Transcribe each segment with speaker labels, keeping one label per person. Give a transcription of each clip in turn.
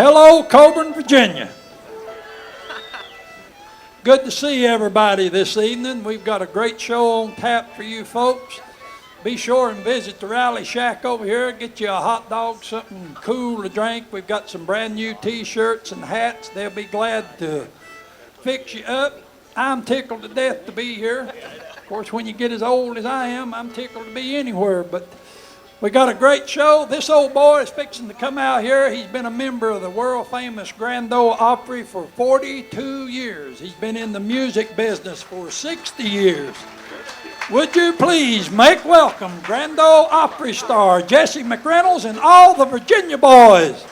Speaker 1: Hello, Coeburn, Virginia. Good to see everybody this evening. We've got a great show on tap for you folks. Be sure and visit the Rally Shack over here. Get you a hot dog, something cool to drink. We've got some brand new t-shirts and hats. They'll be glad to fix you up. I'm tickled to death to be here. Of course, when you get as old as I am, I'm tickled to be anywhere. But we got a great show. This old boy is fixing to come out here. He's been a member of the world-famous Grand Ole Opry for 42 years. He's been in the music business for 60 years. Would you please make welcome Grand Ole Opry star Jesse McReynolds and all the Virginia boys.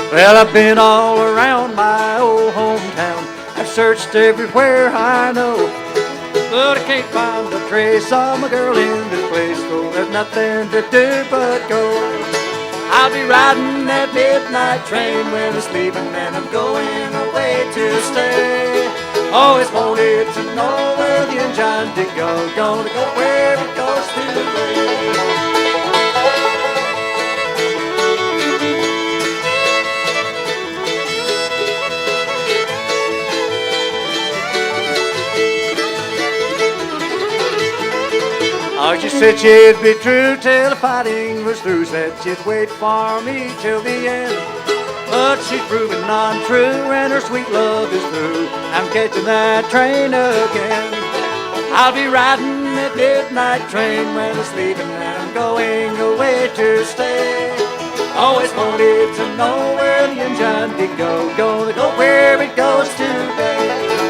Speaker 2: Well, I've been all around my old hometown. I've searched everywhere I know, but I can't find a trace of my girl in this place. So there's nothing to do but go. I'll be riding that midnight train when it's leaving, and I'm going away to stay. Always wanted to know where the engine did go. Gonna go where it goes today. Oh, she said she'd be true till the fighting was through. Said she'd wait for me till the end. But she's proving untrue, and her sweet love is through. I'm catching that train again. I'll be riding that midnight train when it's leaving, and I'm going away to stay. Always wanted to know where the engine did go. Gonna go where it goes today.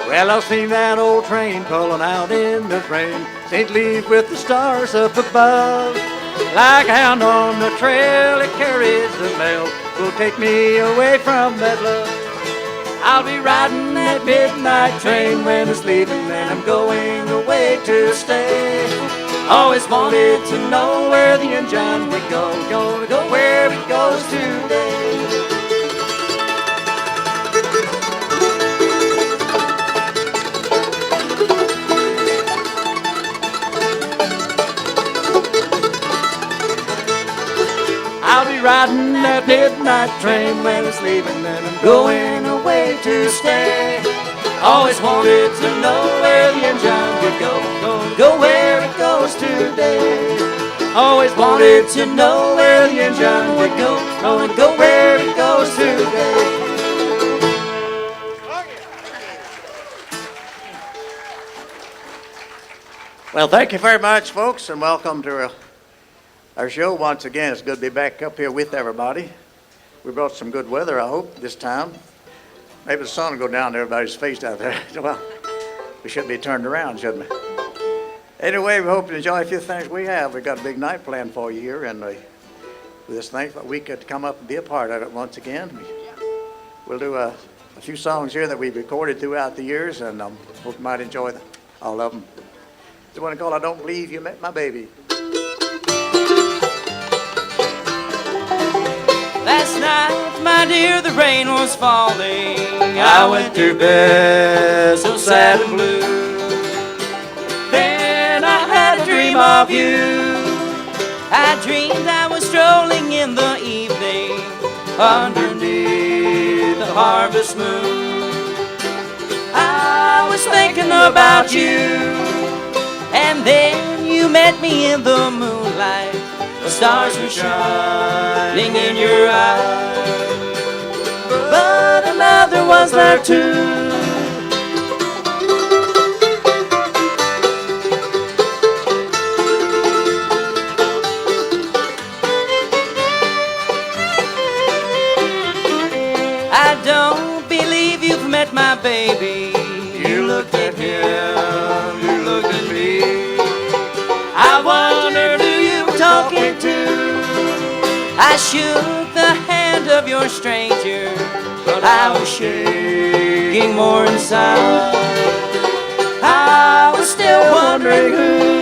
Speaker 2: Well, I've seen that old train pulling out in the rain. Saint leave with the stars up above. Like a hound on the trail, it carries the mail. Will take me away from that love. I'll be riding that midnight train when it's leaving, and I'm going away to stay. Always wanted to know where the engine would go. Gonna go where it goes today. I'll be riding that midnight train when it's leaving, and I'm going away to stay. Always wanted to know where the engine would go. Gonna go where it goes today. Always wanted to know where the engine would go. Gonna go where it goes today. Well, thank you very much, folks, and welcome to our show. Once again, it's good to be back up here with everybody. We brought some good weather, I hope, this time. Maybe the sun will go down to everybody's face out there. Well, we should be turned around, shouldn't we? Anyway, we hope you enjoy a few things we have. We've got a big night planned for you here, and we just thankful we could come up and be a part of it once again. We'll do a few songs here that we've recorded throughout the years, and hope you might enjoy all of them. There's one called I Don't Believe You Met My Baby.
Speaker 3: Last night, my dear, the rain was falling. I went to bed so sad and blue. Then I had a dream of you. I dreamed I was strolling in the evening underneath the harvest moon. I was thinking about you, and then you met me in the moonlight. The stars were shining in your eyes, but another was there too. I don't believe you've met my baby. You looked at him, you looked at me. I wondered who you were talking to. I shook the hand of your stranger, but I was shaking more inside. I was still wondering who.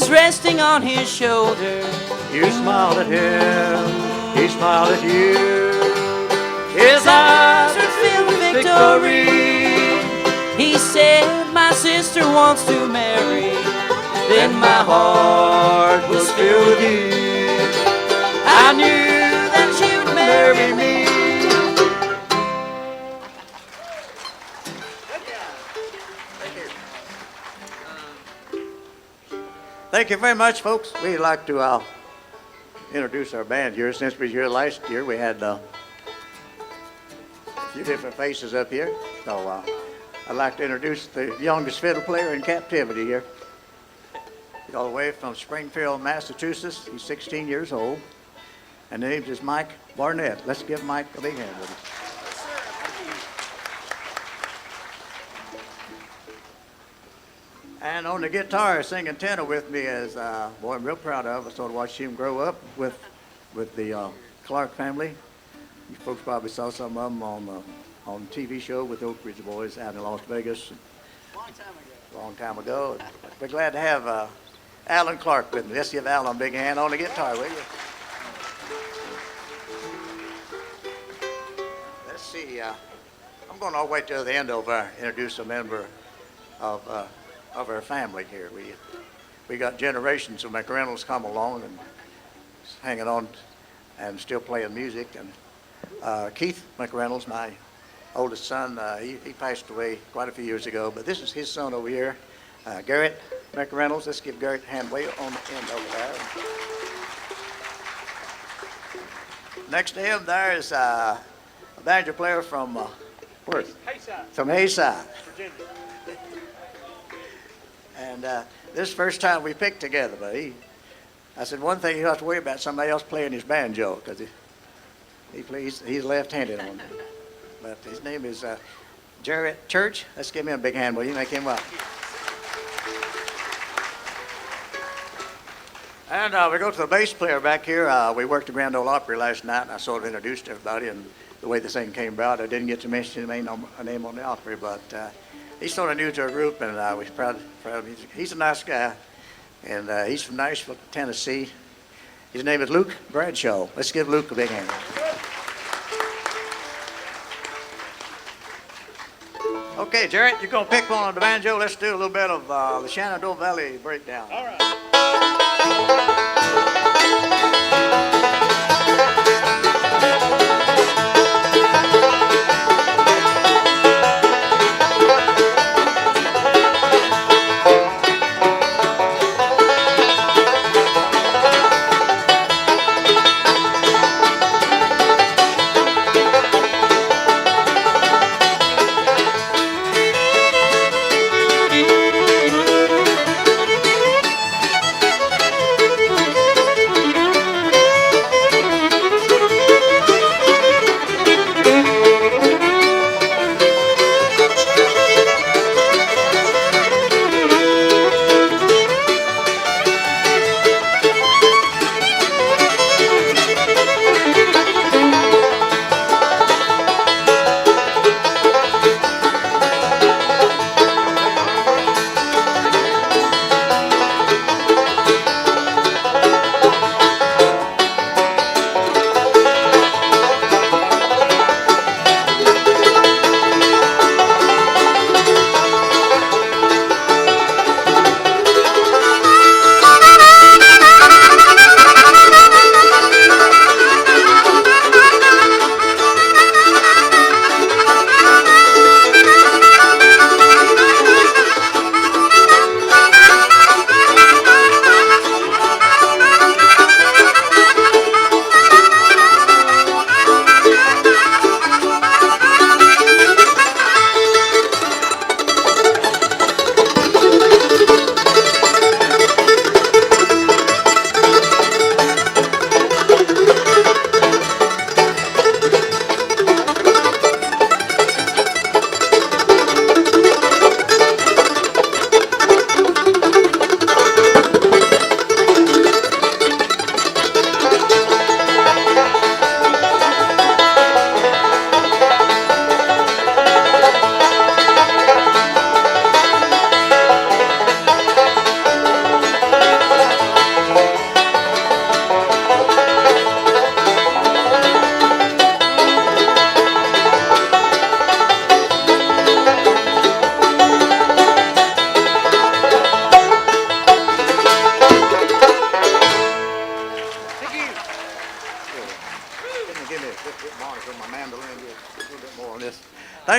Speaker 3: Resting on his shoulder.
Speaker 2: You smiled at him, he smiled at you.
Speaker 3: His eyes were filled with victory. He said, my sister wants to marry. Then my heart was filled with you. I knew that she would marry me.
Speaker 2: Thank you very much, folks. We'd like to introduce our band here. Since we were here last year, we had a few different faces up here. So I'd like to introduce the youngest fiddle player in captivity here. He's all the way from Springfield, Massachusetts. He's 16 years old. And his name is Mike Barnett. Let's give Mike a big hand with us. And on the guitar, singing tenor with me is a boy I'm real proud of. I sort of watched him grow up with the Clark family. You folks probably saw some of them on the TV show with the Oak Ridge Boys out in Las Vegas. Long time ago. We're glad to have Alan Clark with me. Let's give Alan a big hand on the guitar, will you? Let's see. I'm going all the way to the end over introduce a member of our family here. We got generations of McReynolds come along and hanging on and still playing music. And Keith McReynolds, my oldest son, he passed away quite a few years ago, but this is his son over here, Garrett McReynolds. Let's give Garrett a hand way on the end over there. Next to him there is a banjo player from where? Hayside. From Hayside, Virginia. And this is the first time we picked together, but I said one thing you don't have to worry about somebody else playing his banjo, because he's left-handed on it. But his name is Jarrett Church. Let's give him a big hand, will you? Make him up. And we go to the bass player back here. We worked the Grand Ole Opry last night, and I sort of introduced everybody and the way the thing came about. I didn't get to mention a name on the Opry, but he's sort of new to our group, and we're proud of him. He's a nice guy, and he's from Nashville, Tennessee. His name is Luke Bradshaw. Let's give Luke a big hand. Okay, Jarrett, you're going to pick one on the banjo. Let's do a little bit of the Shenandoah Valley breakdown.
Speaker 3: All right.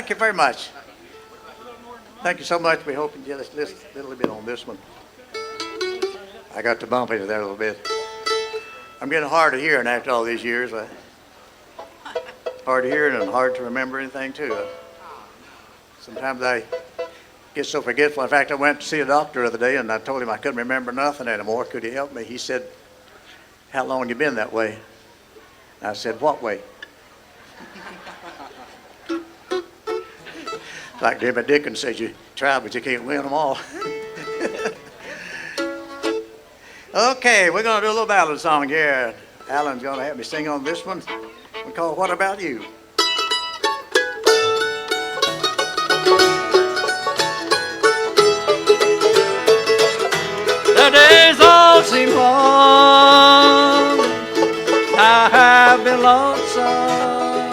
Speaker 2: Thank you very much. Thank you so much. We hope you get us just a little bit on this one. I got to bump into that a little bit. I'm getting hard of hearing after all these years. Hard of hearing and hard to remember anything too. Sometimes I get so forgetful. In fact, I went to see a doctor the other day and I told him I couldn't remember nothing anymore. Could he help me? He said, "How long you been that way?" And I said, "What way?" Like Debbie Dickens says, you try, but you can't win them all. Okay, we're going to do a little ballad song here. Alan's going to have me sing on this one. We call What About You? The days all seem long. I have been lonesome,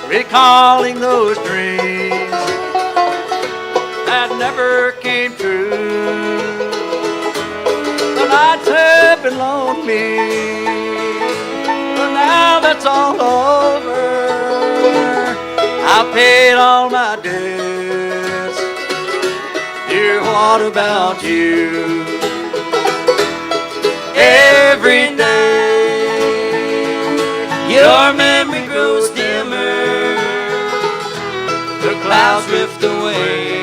Speaker 2: recalling those dreams that never came true. The nights have been lonely, but now that's all over. I paid all my debts. Dear, what about you? Every day your memory grows dimmer, the clouds drift away,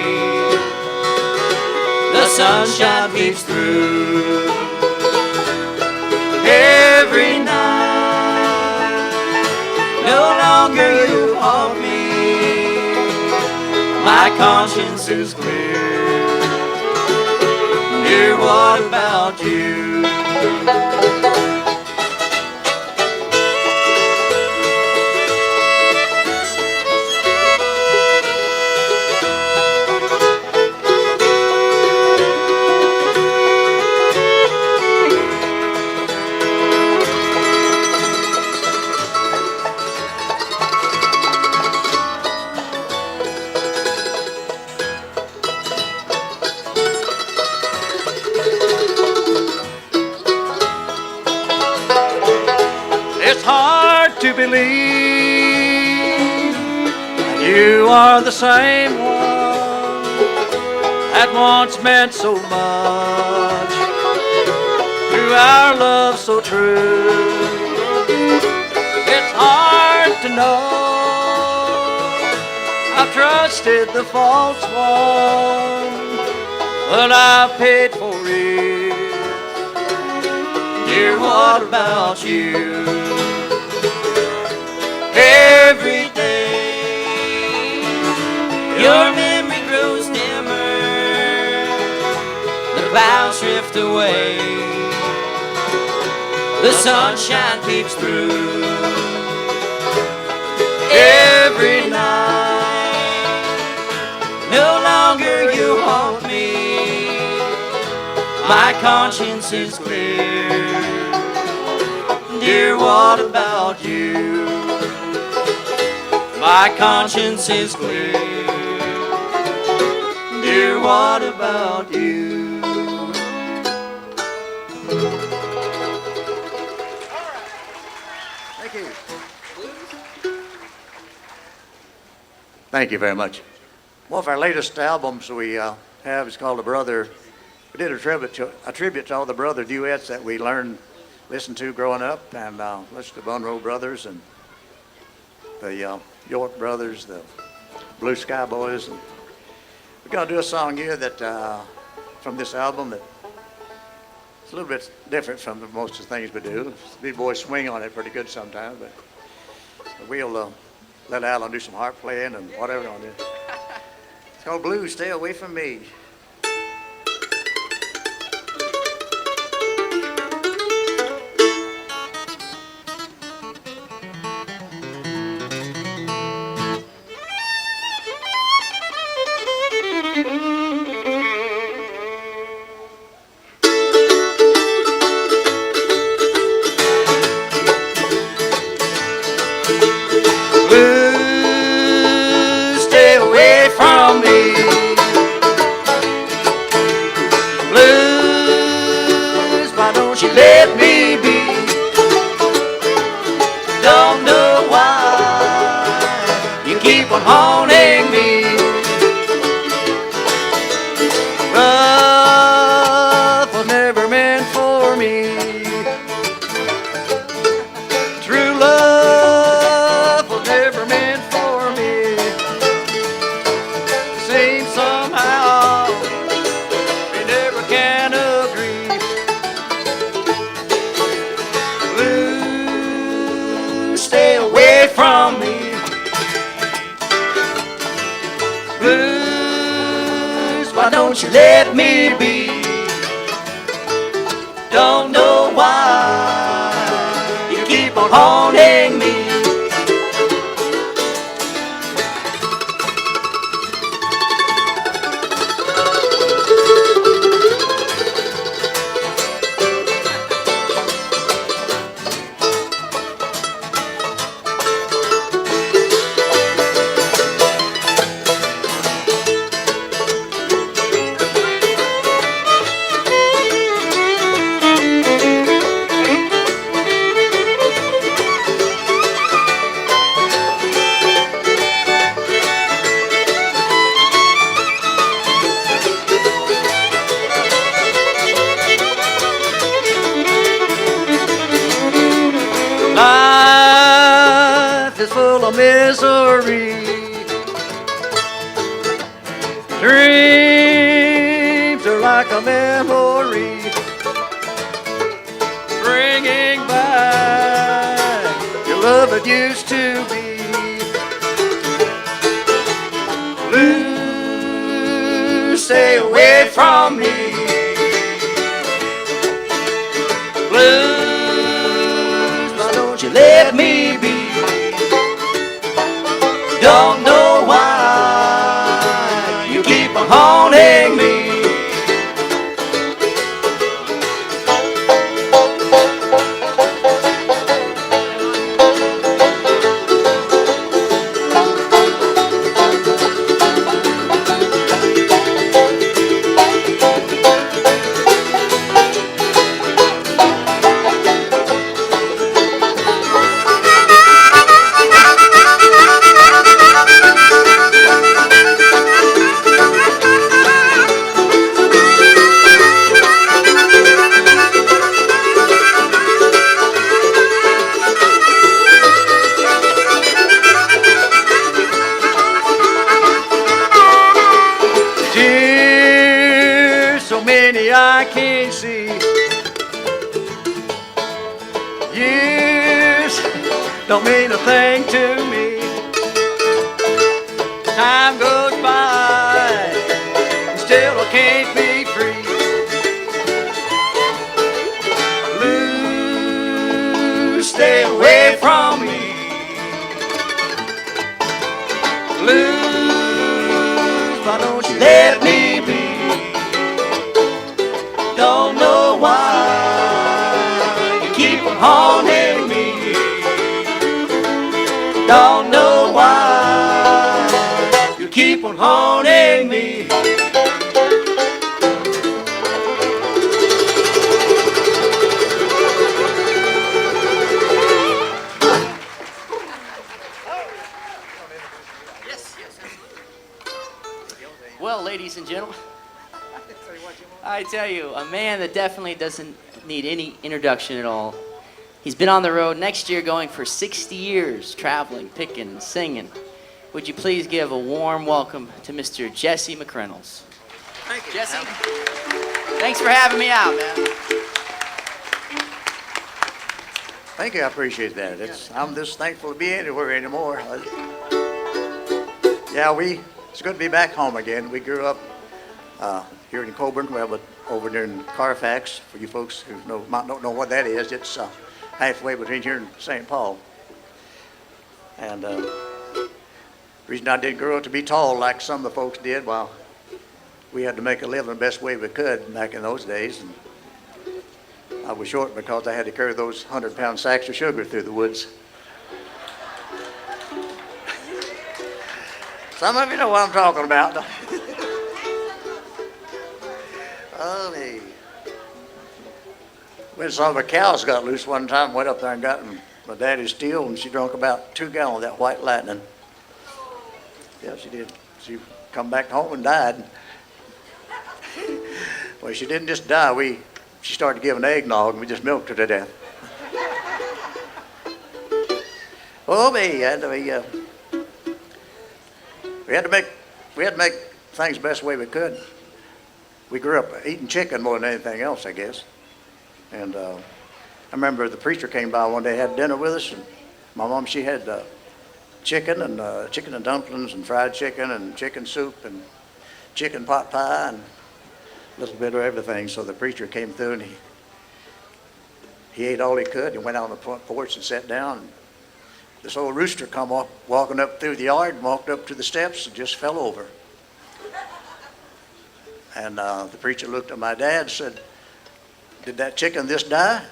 Speaker 2: the sunshine peeps through. Every night, no longer you haunt me, my conscience is clear. Dear, what about you? It's hard to believe you are the same one that once meant so much to our love so true. It's hard to know I've trusted the false one, but I paid for it. Dear, what about you? Every day your memory grows dimmer, the clouds drift away, the sunshine peeps through. Every night, no longer you haunt me, my conscience is clear. Dear, what about you? My conscience is clear. Dear, what about you? Thank you. Thank you very much. One of our latest albums we have is called The Brother. We did a tribute to all the brother duets that we listened to growing up, and listened to Monroe Brothers and the York Brothers, the Blue Sky Boys. And we're going to do a song here that from this album that it's a little bit different from most of the things we do. Big boys swing on it pretty good sometimes, but we'll let Alan do some harp playing and whatever we're going to do. It's called Blues, Stay Away From Me. Blues, stay away from me. Blues, why don't you let me be? Don't know why you keep on haunting
Speaker 3: don't you let me be. Don't know why you keep on haunting me. Life is full of misery. Dreams are like a memory, bringing back your love that used to be. Blue, stay away from me. Blues, why don't you let me be? Don't know why you keep on haunting me. I can't see. Years don't mean a thing to me. Time goes by and still I can't be free. Blue, stay away from me. Blue, why don't you let me be? Don't know why you keep on haunting me. Don't know why you keep on haunting me. Well, ladies and gentlemen, I tell you, a man that definitely doesn't need any introduction at all. He's been on the road next year going for 60 years, traveling, picking, and singing. Would you please give a warm welcome to Mr. Jesse McReynolds.
Speaker 2: Thank you,
Speaker 3: Jesse. Thanks for having me out, man.
Speaker 2: Thank you, I appreciate that. I'm just thankful to be anywhere anymore. It's good to be back home again. We grew up here in Coeburn, well, but over there in Carfax, for you folks who might not know what that is, it's halfway between here and St. Paul. And the reason I didn't grow up to be tall like some of the folks did, well, we had to make a living the best way we could back in those days. And I was short because I had to carry those 100-pound sacks of sugar through the woods. Some of you know what I'm talking about. Oh, me. When some of the cows got loose one time, went up there and got my daddy's steel, and she drank about 2 gallons of that white lightning. Yeah, she did. She come back home and died. Well, she didn't just die. She started giving eggnog, and we just milked her to death. Oh, me. We had to make things the best way we could. We grew up eating chicken more than anything else, I guess. And I remember the preacher came by one day, had dinner with us, and my mom, she had chicken and dumplings and fried chicken and chicken soup and chicken pot pie. And little bit of everything. So the preacher came through and he ate all he could and went out on the front porch and sat down. This old rooster come walking up through the yard and walked up to the steps and just fell over. And the preacher looked at my dad and said, "Did that chicken just die?"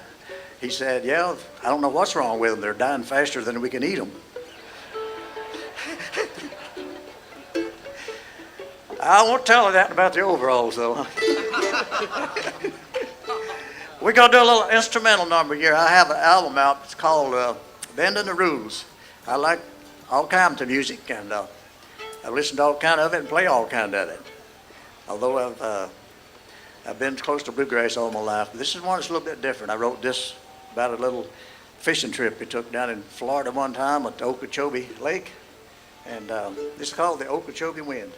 Speaker 2: He said, "Yeah, I don't know what's wrong with them. They're dying faster than we can eat them." I won't tell her that about the overalls, though. We're going to do a little instrumental number here. I have an album out. It's called Bending the Rules. I like all kinds of music, and I listen to all kinds of it and play all kinds of it. Although I've been close to bluegrass all my life, but this is one that's a little bit different. I wrote this about a little fishing trip we took down in Florida one time at the Okeechobee Lake, and this is called the Okeechobee Wind.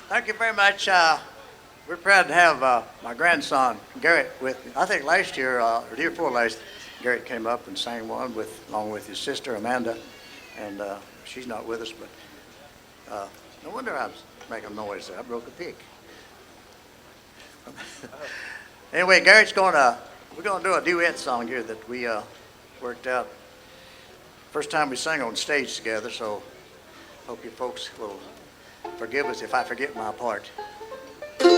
Speaker 2: Thank you very much. We're proud to have my grandson, Garrett, with me. I think last year, or the year before last, Garrett came up and sang one along with his sister, Amanda, and she's not with us, but no wonder I was making noise there. I broke a pick. Anyway, Garrett's we're going to do a duet song here that we worked out. First time we sang on stage together, so hope you folks will forgive us if I forget my part. Yeah.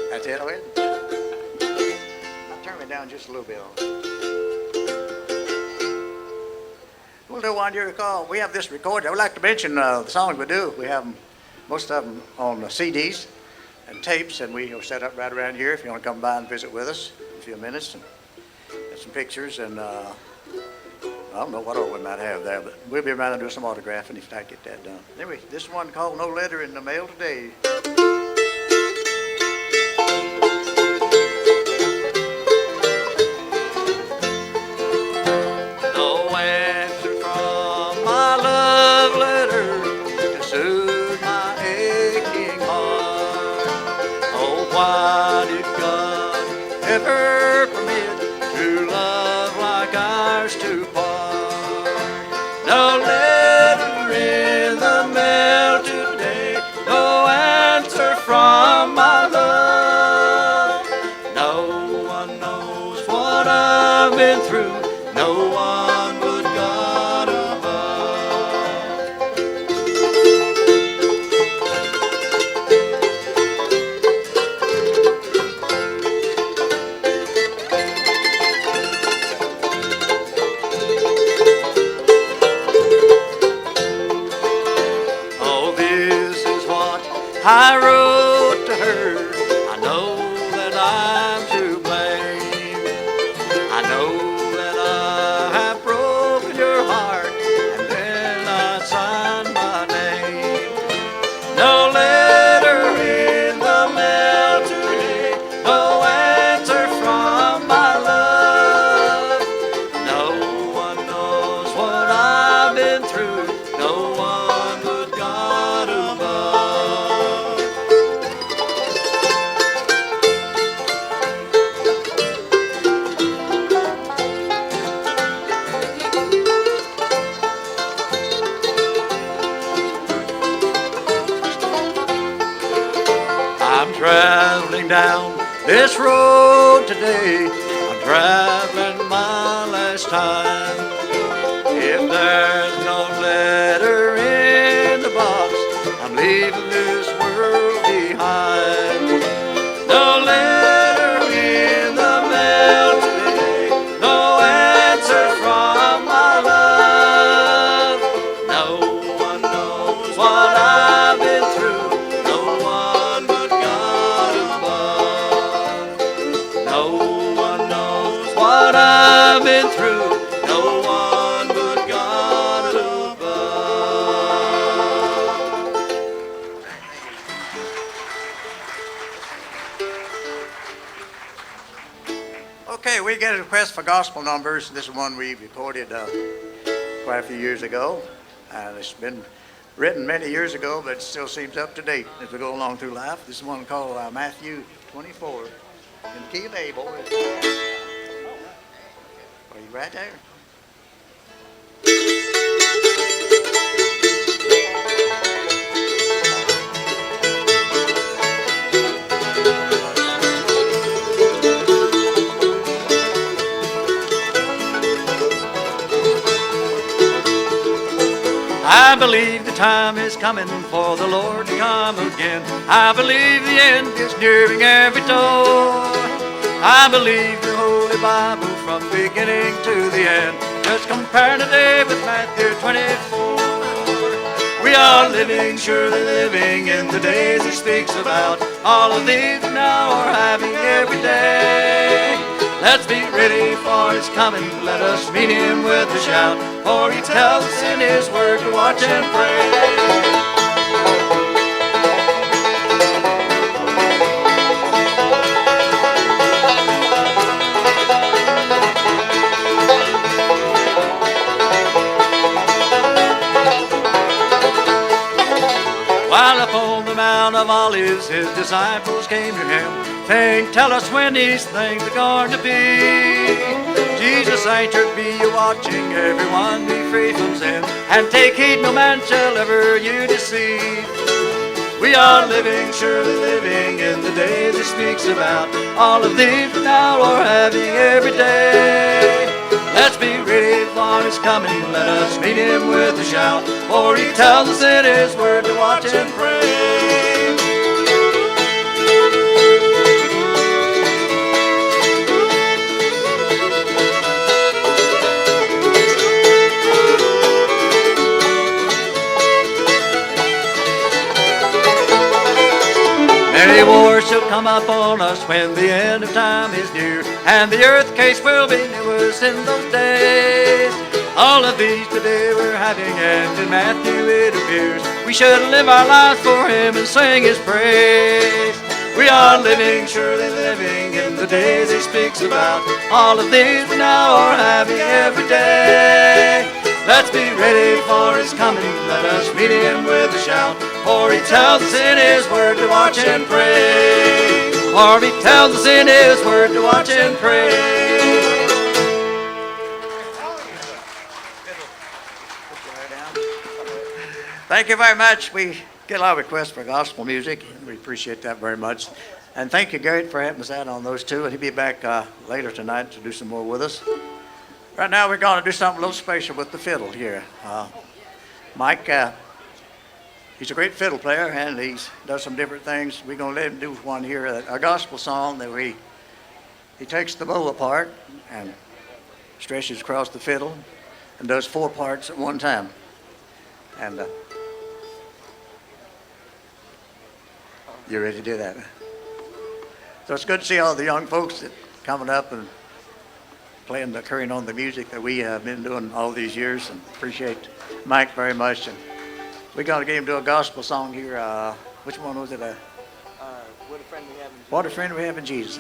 Speaker 2: That's it, all right? I'll turn it down just a little bit. We'll do one you recall. We have this recorded. I would like to mention the songs we do. We have them, most of them on CDs and tapes, and we are set up right around here if you want to come by and visit with us in a few minutes and get some pictures. And I don't know what all we might have there, but we'll be around and do some autographing if I get that done. Anyway, this one called No Letter in the Mail Today.
Speaker 3: No answer from my love letter to soothe my aching heart. Oh, why did God
Speaker 2: ever permit true love like ours to part. No letter in the mail today, no answer from my love. No one knows what I've been through, no one but God above. Oh, this is what I wrote to her. I know that I'm to blame. I know that I have broken your heart, and then I signed my name. No letter in the mail today, no answer from my love. No one knows what I've been through, no one but God above. I'm traveling down this road today. I'm traveling my last time. If there's no letter in the box, I'm leaving this world behind. No letter in the mail today, no answer from my love. No one knows what I've been through, no one but God above. No one knows what I've been through, no one but God above. Okay, we get a request for gospel numbers. This is one we recorded quite a few years ago. It's been written many years ago, but it still seems up to date as we go along through life. This is one called Matthew 24 in the key of Abel. Are you right there? I believe the time is coming for the Lord to come again. I believe the end is nearing every door. I believe the Holy Bible from beginning to the end. Just compare today with Matthew 24. We are living, surely living in the days he speaks about. All of these now are having every day. Let's be ready for his coming. Let us meet him with a shout. For he tells us in his word to watch and pray. While upon the Mount of Olives his disciples came to him, saying, tell us when these things are going to be. Jesus answered, be you watching, everyone be free from sin, and take heed no man shall ever you deceive. We are living, surely living in the days he speaks about. All of these now are having every day. Let's be ready for his coming. Let us meet him with a shout. For he tells us in his word to watch and pray. Many wars shall come upon us when the end of time is near, and the earth case will be newest in those days. All of these today we're having, and in Matthew it appears we should live our lives for him and sing his praise. We are living, surely living in the days he speaks about. All of these we now are having every day. Let's be ready for his coming. Let us meet him with a shout. For he tells us in his word to watch and pray. for he tells us in his word to watch and pray. Thank you very much. We get a lot of requests for gospel music. We appreciate that very much. And thank you, Garrett, for having us out on those two. And he'll be back later tonight to do some more with us. Right now, we're going to do something a little special with the fiddle here. Mike, he's a great fiddle player, and he does some different things. We're going to let him do one here, a gospel song that he takes the bow apart and stretches across the fiddle and does 4 parts at one time. And you ready to do that? So it's good to see all the young folks that coming up and carrying on the music that we have been doing all these years, and appreciate Mike very much. And we're going to get him to do a gospel song here. Which one was it?
Speaker 3: What a friend we have in Jesus.
Speaker 2: What a friend we have in Jesus.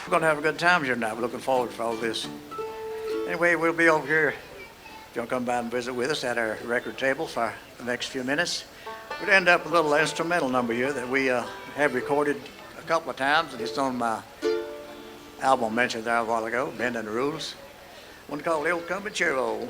Speaker 2: We're going to have a good time here tonight. We're looking forward to all this. Anyway, we'll be over here if you want to come by and visit with us at our record table for the next few minutes. We'll end up with a little instrumental number here that we have recorded a couple of times, and it's on my album mentioned there a while ago, Bending the Rules. One called El Comanchero.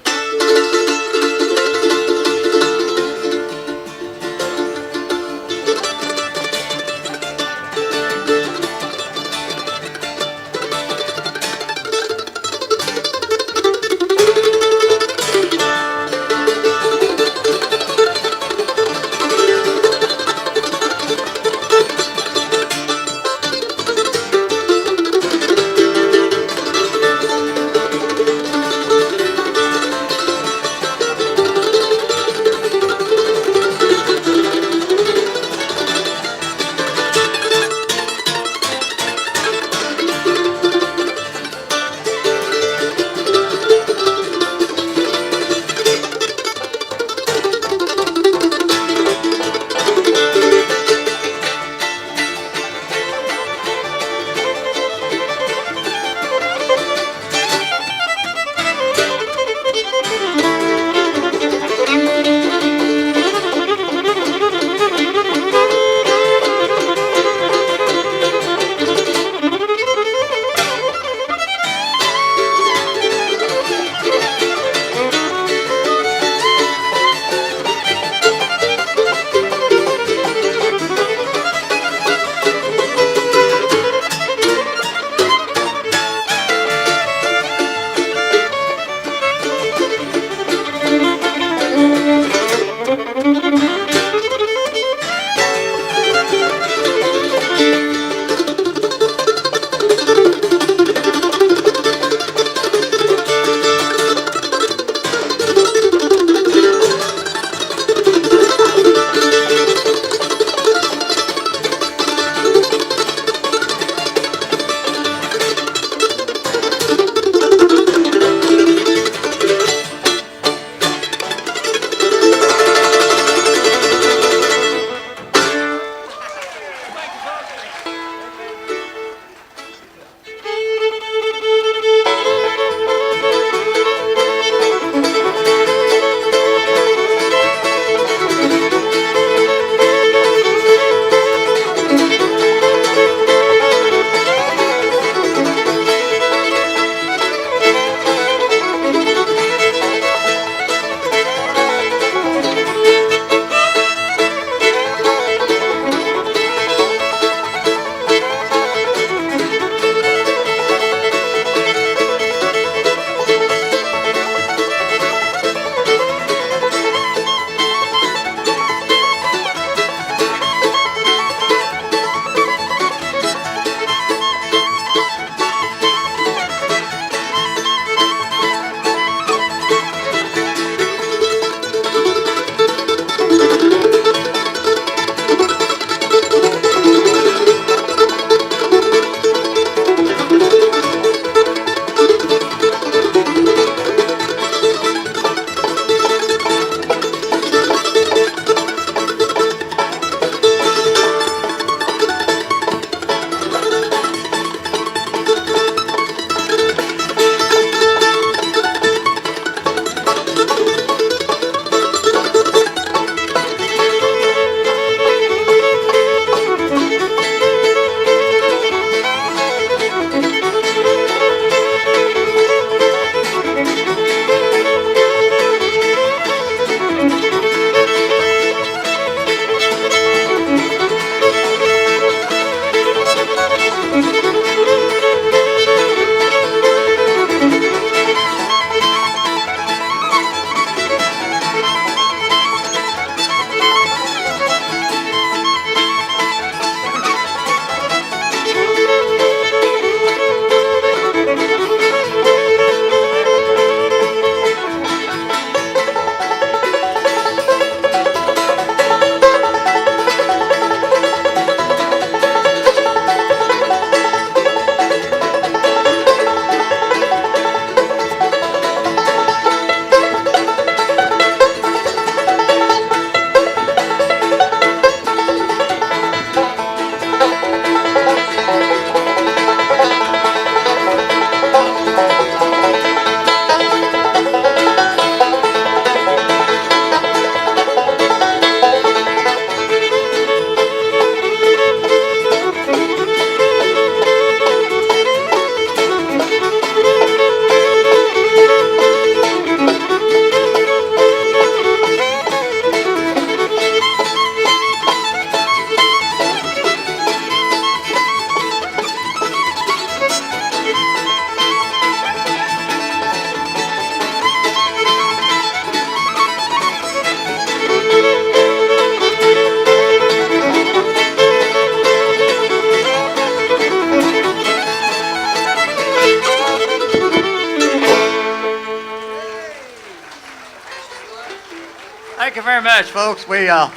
Speaker 2: very much, folks. We want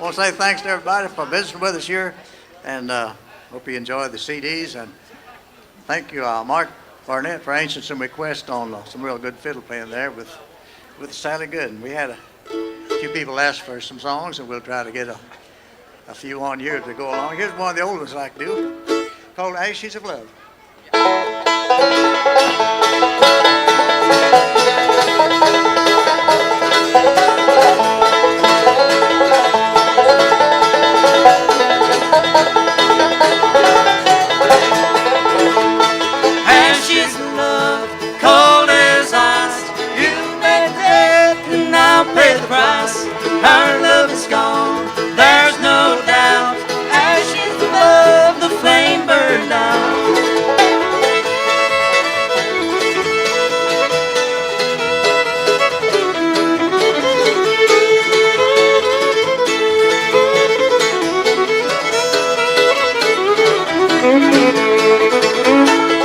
Speaker 2: to say thanks to everybody for visiting with us here, and hope you enjoyed the CDs. And thank you, Mark Barnett, for answering some requests on some real good fiddle playing there with Sally Gooden. We had a few people ask for some songs, and we'll try to get a few on here to go along. Here's one of the old ones I like to do, called Ashes of Love.
Speaker 3: Ashes of love, cold as ice. You made it, and I'll pay the price. Our love is gone, there's no doubt. Ashes of love, the flame burned out.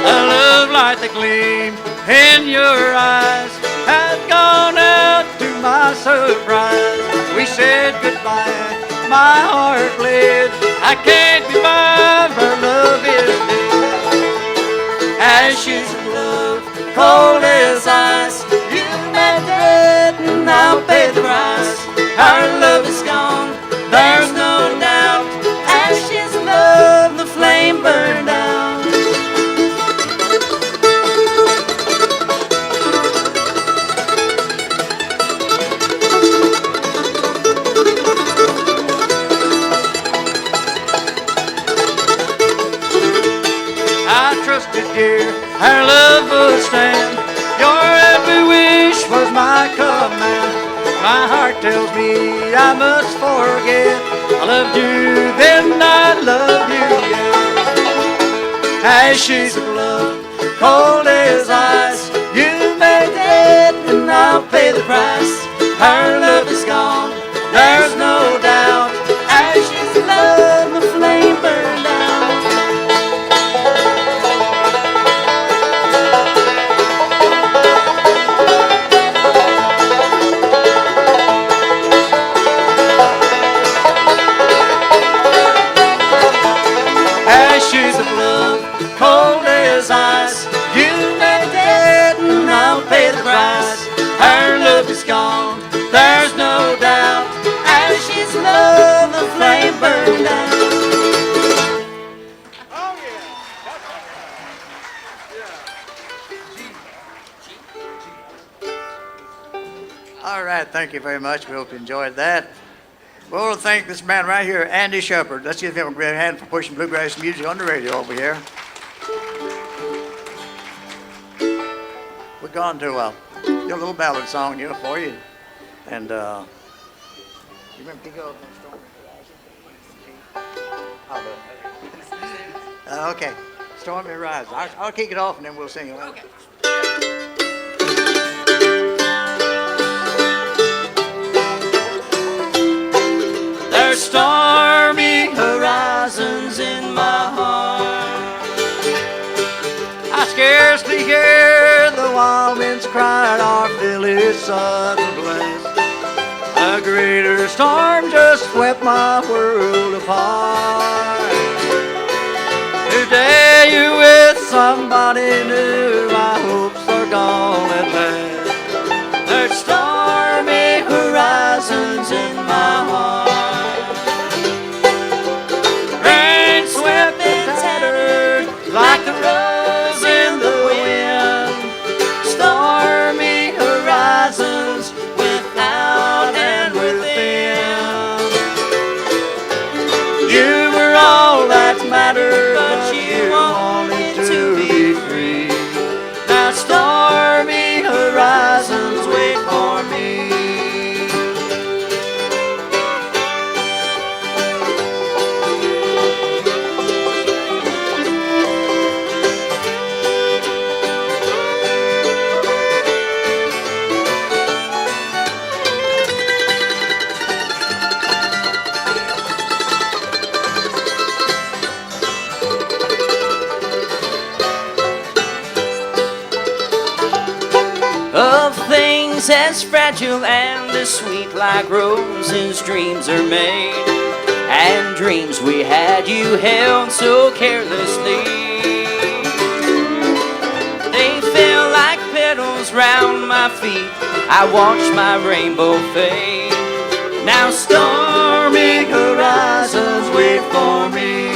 Speaker 2: A love like the gleam in your eyes had gone out to my surprise. We said goodbye, my heart bled. I can't be mine, her love is dead.
Speaker 3: Ashes of love, cold as ice. You meant it, and I'll pay the price. Our love is gone, there's no doubt. Ashes of love, the flame burned out.
Speaker 2: I trusted you, our love would stand. Your every wish was my command. My heart tells me I must forget. I loved you then, I love you again. Ashes of love, cold as ice. You made it, and I'll pay the price. Our love is gone, there's no doubt.
Speaker 3: Ashes of love, the flame burned out.
Speaker 2: Ashes of love, cold as ice. You made it, and I'll pay the price. Our love is gone, there's no doubt.
Speaker 3: Ashes of love, the flame burned out.
Speaker 2: All right, thank you very much. We hope you enjoyed that. We want to thank this man right here, Andy Shepard. Let's give him a great hand for pushing bluegrass music on the radio over here. We're going to do a little ballad song here for you. And you remember Pico? Okay, Stormy Rise. I'll kick it off and then we'll sing it. Okay.
Speaker 3: There's stormy horizons in my heart.
Speaker 2: I scarcely hear the wild winds cry or feel its sudden blast. A greater storm just swept my world apart. Today you're with somebody new, my hopes are gone at last.
Speaker 3: There's stormy horizons in my heart. Rain swept and tattered like the rose in the wind. Stormy horizons without and within.
Speaker 2: You were all that mattered,
Speaker 3: But you wanted to be free.
Speaker 2: now stormy horizons wait for me.
Speaker 3: She's as fragile and as sweet like roses dreams are made. And dreams we had you held so carelessly. They fell like petals round my feet. I watched my rainbow fade. Now stormy horizons wait for me.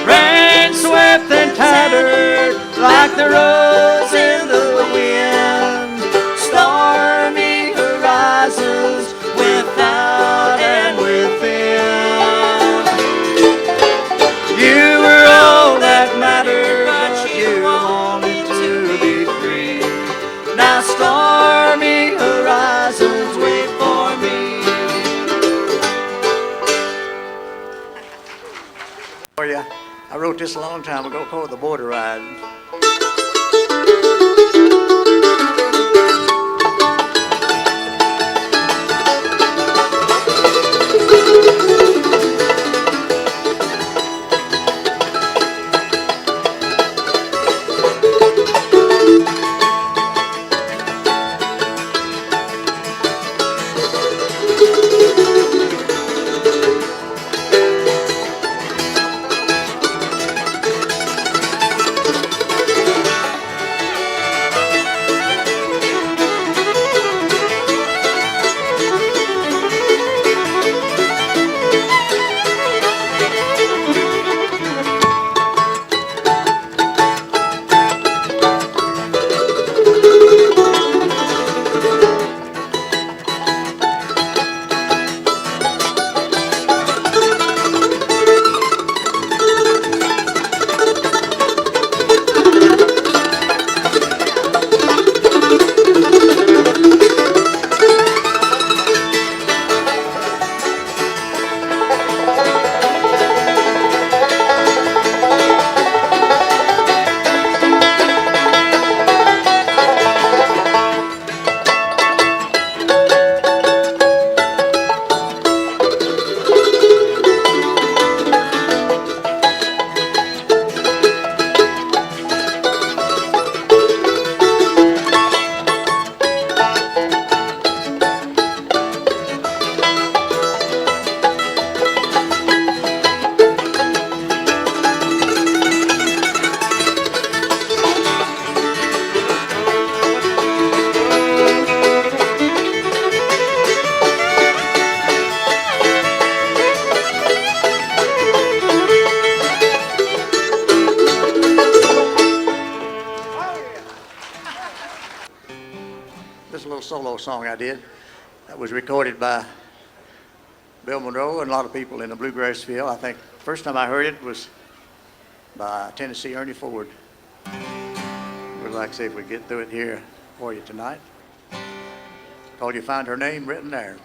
Speaker 3: Rain swept and tattered like the rose in the wind. Stormy horizons without and within. You were all that mattered, but you wanted to be free. Now stormy horizons wait for me.
Speaker 2: For you, I wrote this a long time ago called The Border Ride. This little solo song I did that was recorded by Bill Monroe and a lot of people in the bluegrass field. I think first time I heard it was by Tennessee Ernie Ford. We'd like to see if we get through it here for you tonight. Called You Find Her Name Written There.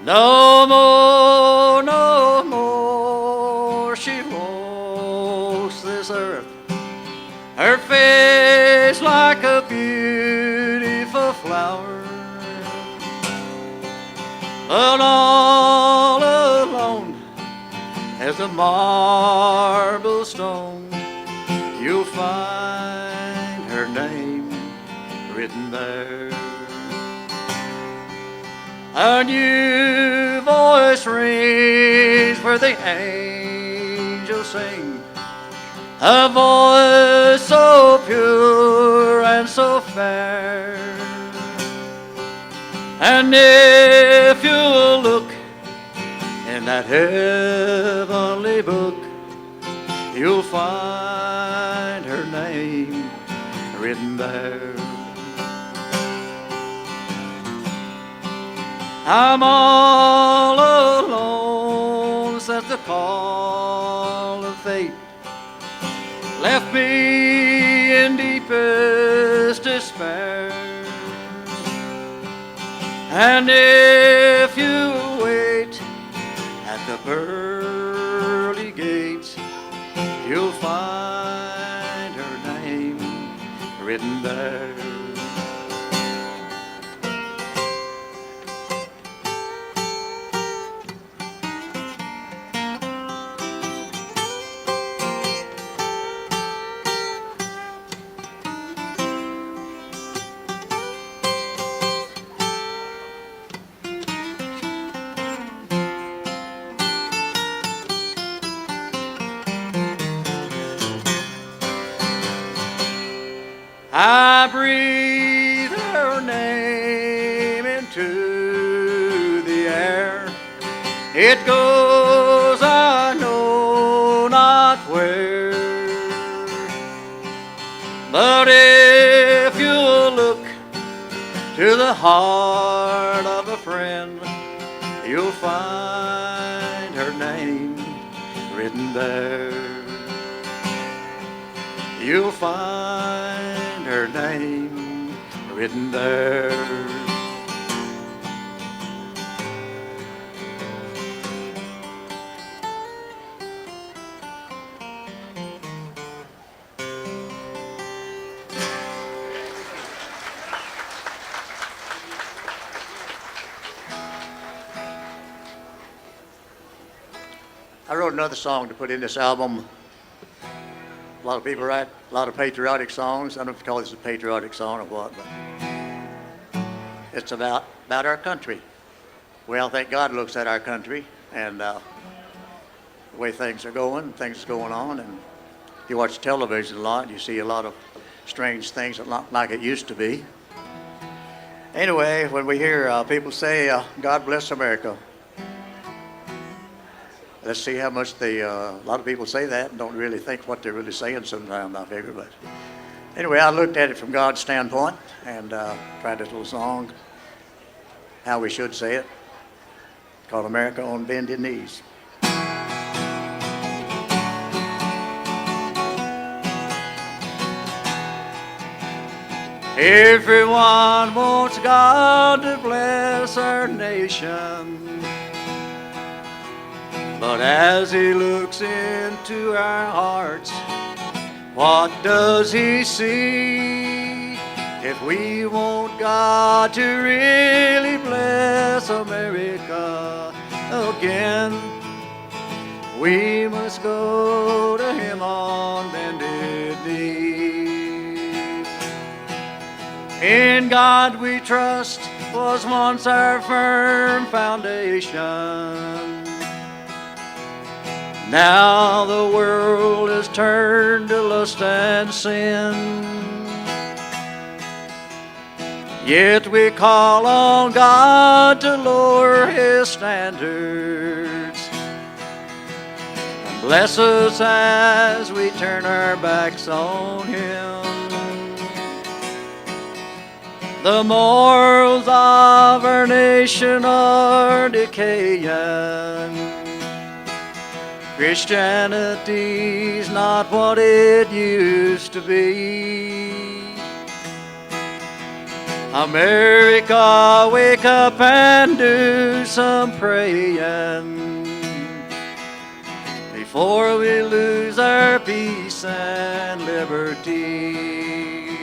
Speaker 2: No more, no more, she walks this earth. Her face like a beautiful flower, but all alone as a marble stone, you'll find her name written there. A new voice rings where the angels sing, a voice so pure and so fair. And if you'll look in that heavenly book, you'll find her name written there. I'm all alone since the call of fate left me in deepest despair. And if you wait at the pearly gates, you'll find her name written there. I breathe her name into the air. It goes I know not where. But if you'll look to the heart of a friend, you'll find her name written there. You'll find her name written there. I wrote another song to put in this album. A lot of people write a lot of patriotic songs. I don't know if you call this a patriotic song or what, but it's about our country. Well, I think God looks at our country and the way things are going on, and you watch television a lot, you see a lot of strange things that not like it used to be. Anyway, when we hear people say, God bless America, let's see how much a lot of people say that and don't really think what they're really saying sometimes, I figure. But anyway, I looked at it from God's standpoint and tried this little song, how we should say it, called America on Bended Knees. Everyone wants God to bless our nation. But as he looks into our hearts, what does he see? If we want God to really bless America again, we must go to him on bended knees. In God we trust was once our firm foundation. Now the world is turned to lust and sin. Yet we call on God to lower his standards and bless us as we turn our backs on him. The morals of our nation are decaying. Christianity's not what it used to be. America, wake up and do some praying before we lose our peace and liberty.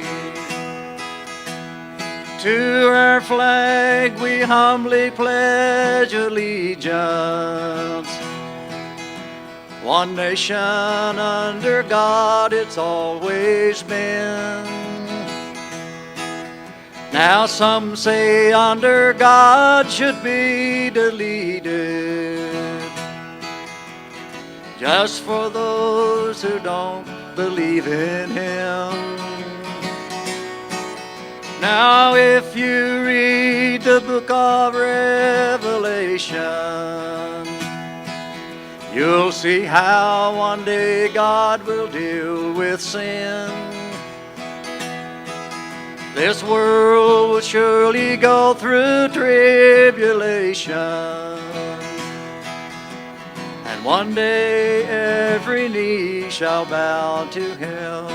Speaker 2: To our flag we humbly pledge allegiance. One nation under God it's always been. Now some say under God should be deleted, just for those who don't believe in him. Now if you read the book of Revelation, you'll see how one day God will deal with sin. This world will surely go through tribulation, and one day every knee shall bow to him.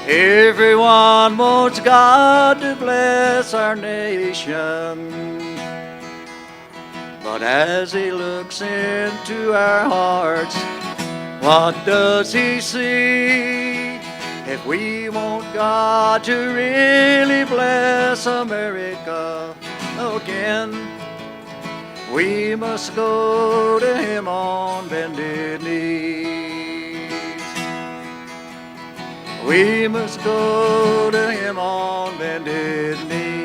Speaker 2: Everyone wants God to bless our nation. But as he looks into our hearts, what does he see? If we want God to really bless America again, we must go to him on bended knees. We must go to him on bended knees.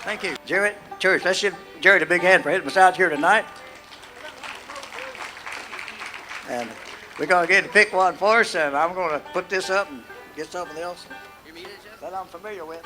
Speaker 2: Thank you. Jarrett, church, let's just Jerry a big hand for hitting us out here tonight. And we're going to get to pick one for us, and I'm going to put this up and get something else that I'm familiar with.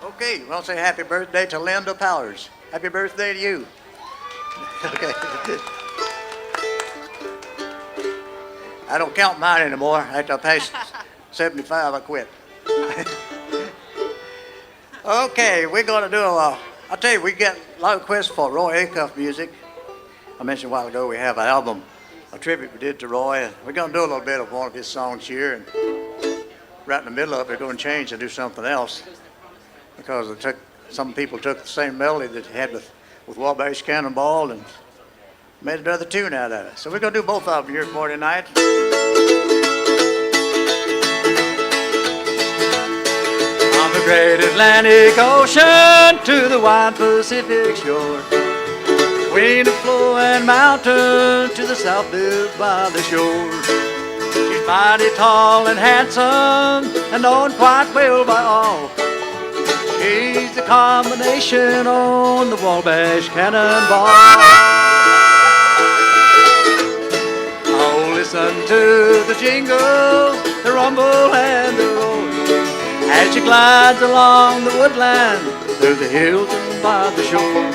Speaker 2: Okay, we want to say happy birthday to Linda Powers. Happy birthday to you. Okay. I don't count mine anymore. After I passed 75, I quit. Okay, we're going to do I'll tell you, we get a lot of requests for Roy Acuff music. I mentioned a while ago we have an album, a tribute we did to Roy, and we're going to do a little bit of one of his songs here, and right in the middle of it, we're going to change and do something else, because some people took the same melody that he had with Wabash Cannonball and made another tune out of it. So we're going to do both of them here for tonight. On the great Atlantic Ocean to the wide Pacific shore, between the flowing mountain to the south live by the shore. She's mighty tall and handsome and known quite well by all. She's the combination on the Wabash Cannonball. Oh, listen to the jingle, the rumble and the roll, as she glides along the woodland, through the hills and by the shore.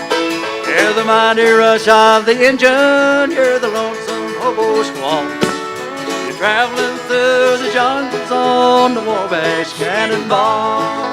Speaker 2: Hear the mighty rush of the engine, hear the lonesome hobo squall. You're traveling through the jungles on the Wabash Cannonball.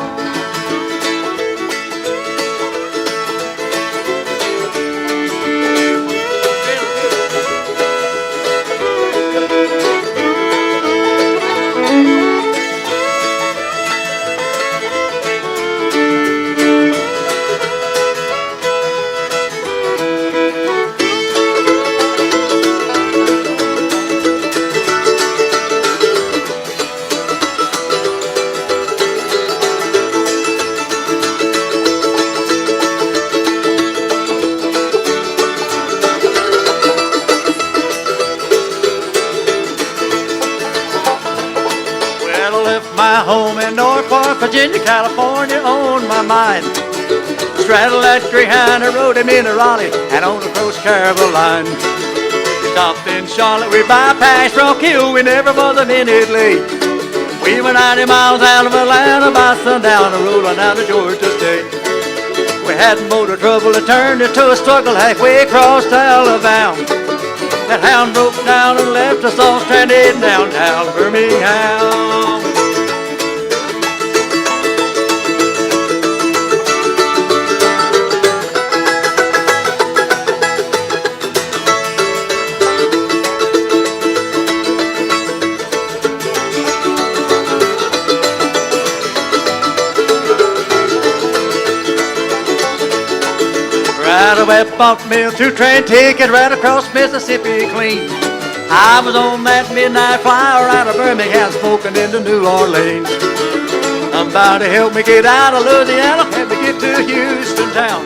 Speaker 2: My home in Norfolk, Virginia, California on my mind. Straddle that Greyhound, I rode him into Raleigh and on the Coast Caribou line. We stopped in Charlotte, we bypassed Rock Hill, we never was a minute late. We were 90 miles out of Atlanta by sundown and rode on down to Georgia State. We had motor trouble that turned into a struggle halfway across Alabama. That hound broke down and left us all stranded downtown Birmingham. Right away bought me a 2-train ticket right across Mississippi clean. I was on that midnight flyer out of Birmingham smoking into New Orleans. Somebody help me get out of Louisiana, help me get to Houston town.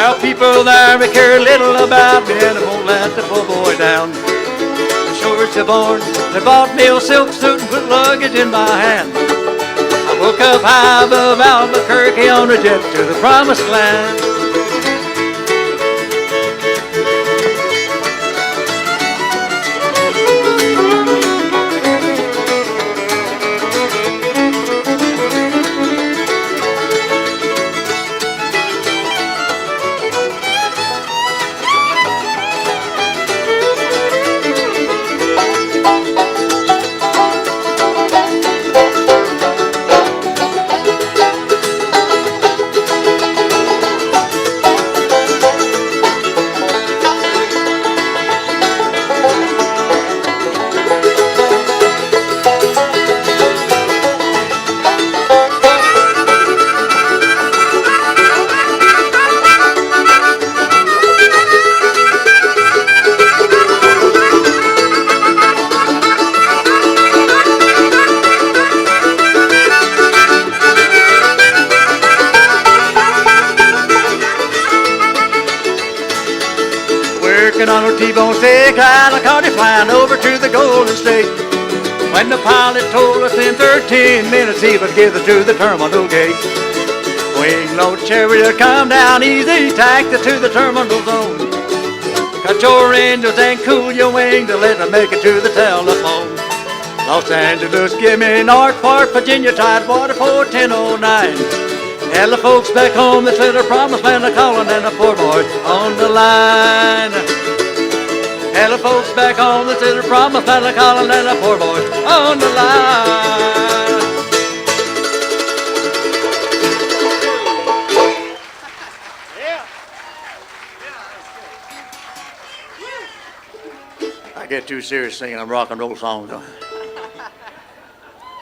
Speaker 2: Our people there may care little about me and they won't let the poor boy down. The shorts are born, they bought me a silk suit and put luggage in my hand. I woke up high above Albuquerque on a jet to the promised land. On a T-bone steak, I caught it flying over to the Golden State. When the pilot told us in 13 minutes he would get us to the terminal gate. Wing-load chariot, come down easy, taxi to the terminal zone. Cut your engines and cool your wings to let them make it to the telephone. Los Angeles, give me Northport, Virginia, Tidewater for 1009. Tell the folks back home that said a promised land a calling and a poor boy on the line. Tell the folks back home that said a promised land a calling and a poor boy on the line. I get too serious singing them rock and roll songs.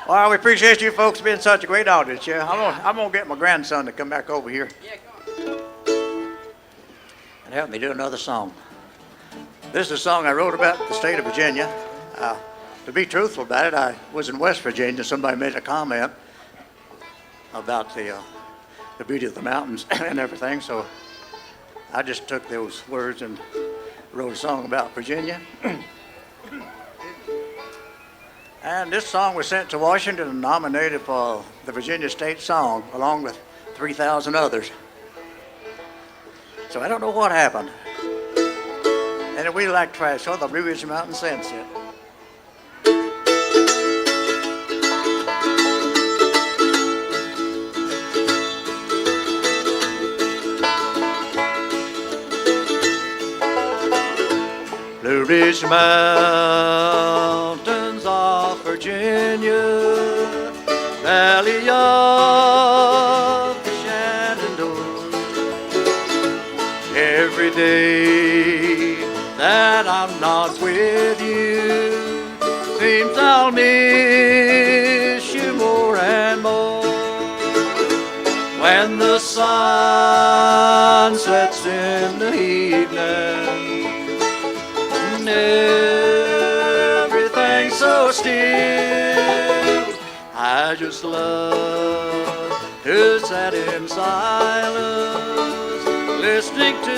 Speaker 2: Well, we appreciate you folks being such a great audience. Yeah, I'm gonna get my grandson to come back over here and help me do another song. This is a song I wrote about the state of Virginia. To be truthful about it, I was in West Virginia. Somebody made a comment about the beauty of the mountains and everything, so I just took those words and wrote a song about Virginia. And this song was sent to Washington and nominated for the Virginia State Song along with 3,000 others. So I don't know what happened. And we like trash, so the Blue Ridge Mountain Sunset. Blue Ridge Mountains of Virginia, Valley of the Shenandoah. Every day that I'm not with you seems I'll miss you more and more. When the sun sets in the evening, everything's so still, I just love to sit in silence, listening to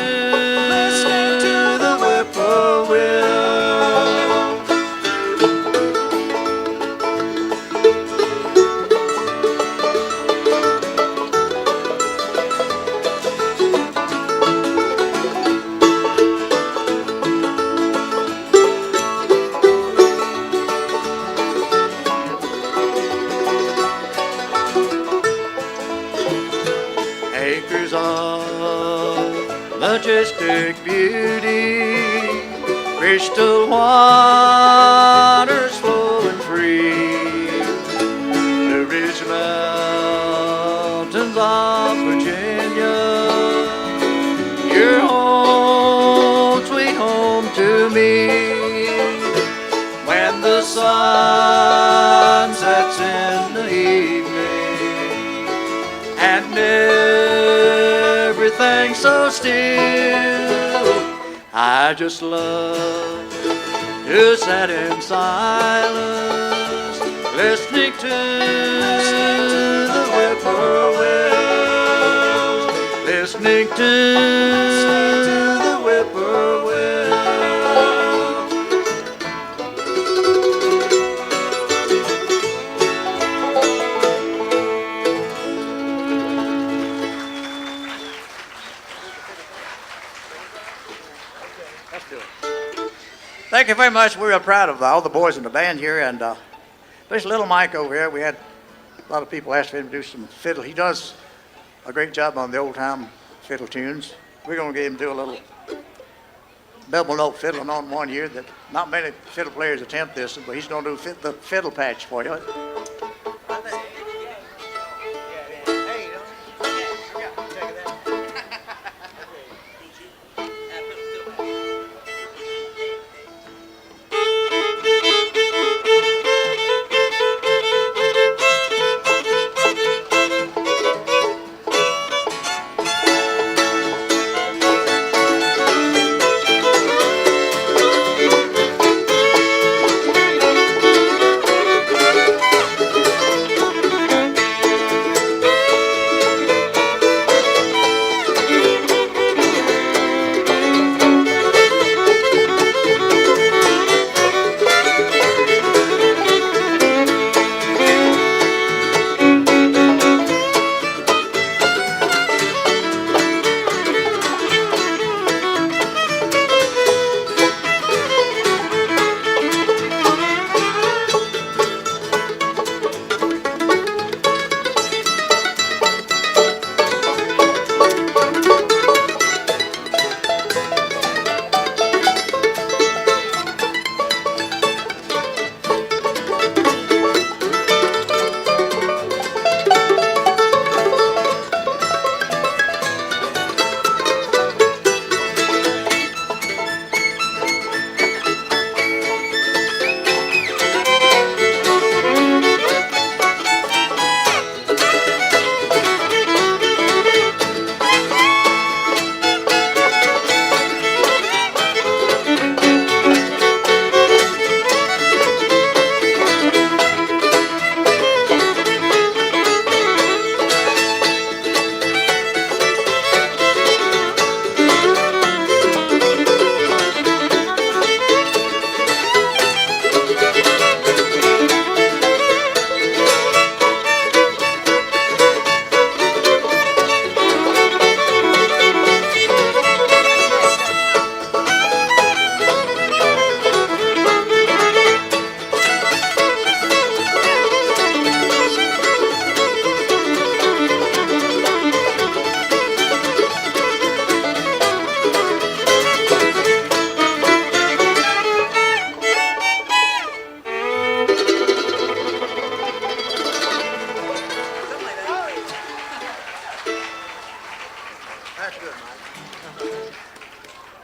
Speaker 2: the whippoorwill. Acres of beauty, crystal waters flowing free. The rich mountains of Virginia, your home, sweet home to me. When the sun sets in the evening and everything's so still, I just love to sit in silence, listening to the whippoorwills, listening to the whippoorwills. Thank you very much. We're real proud of all the boys in the band here, and there's little Mike over here. We had a lot of people ask him to do some fiddle. He does a great job on the old-time fiddle tunes. We're going to get him to do a little double note fiddling on one year. That not many fiddle players attempt this, but he's going to do the fiddle patch for you.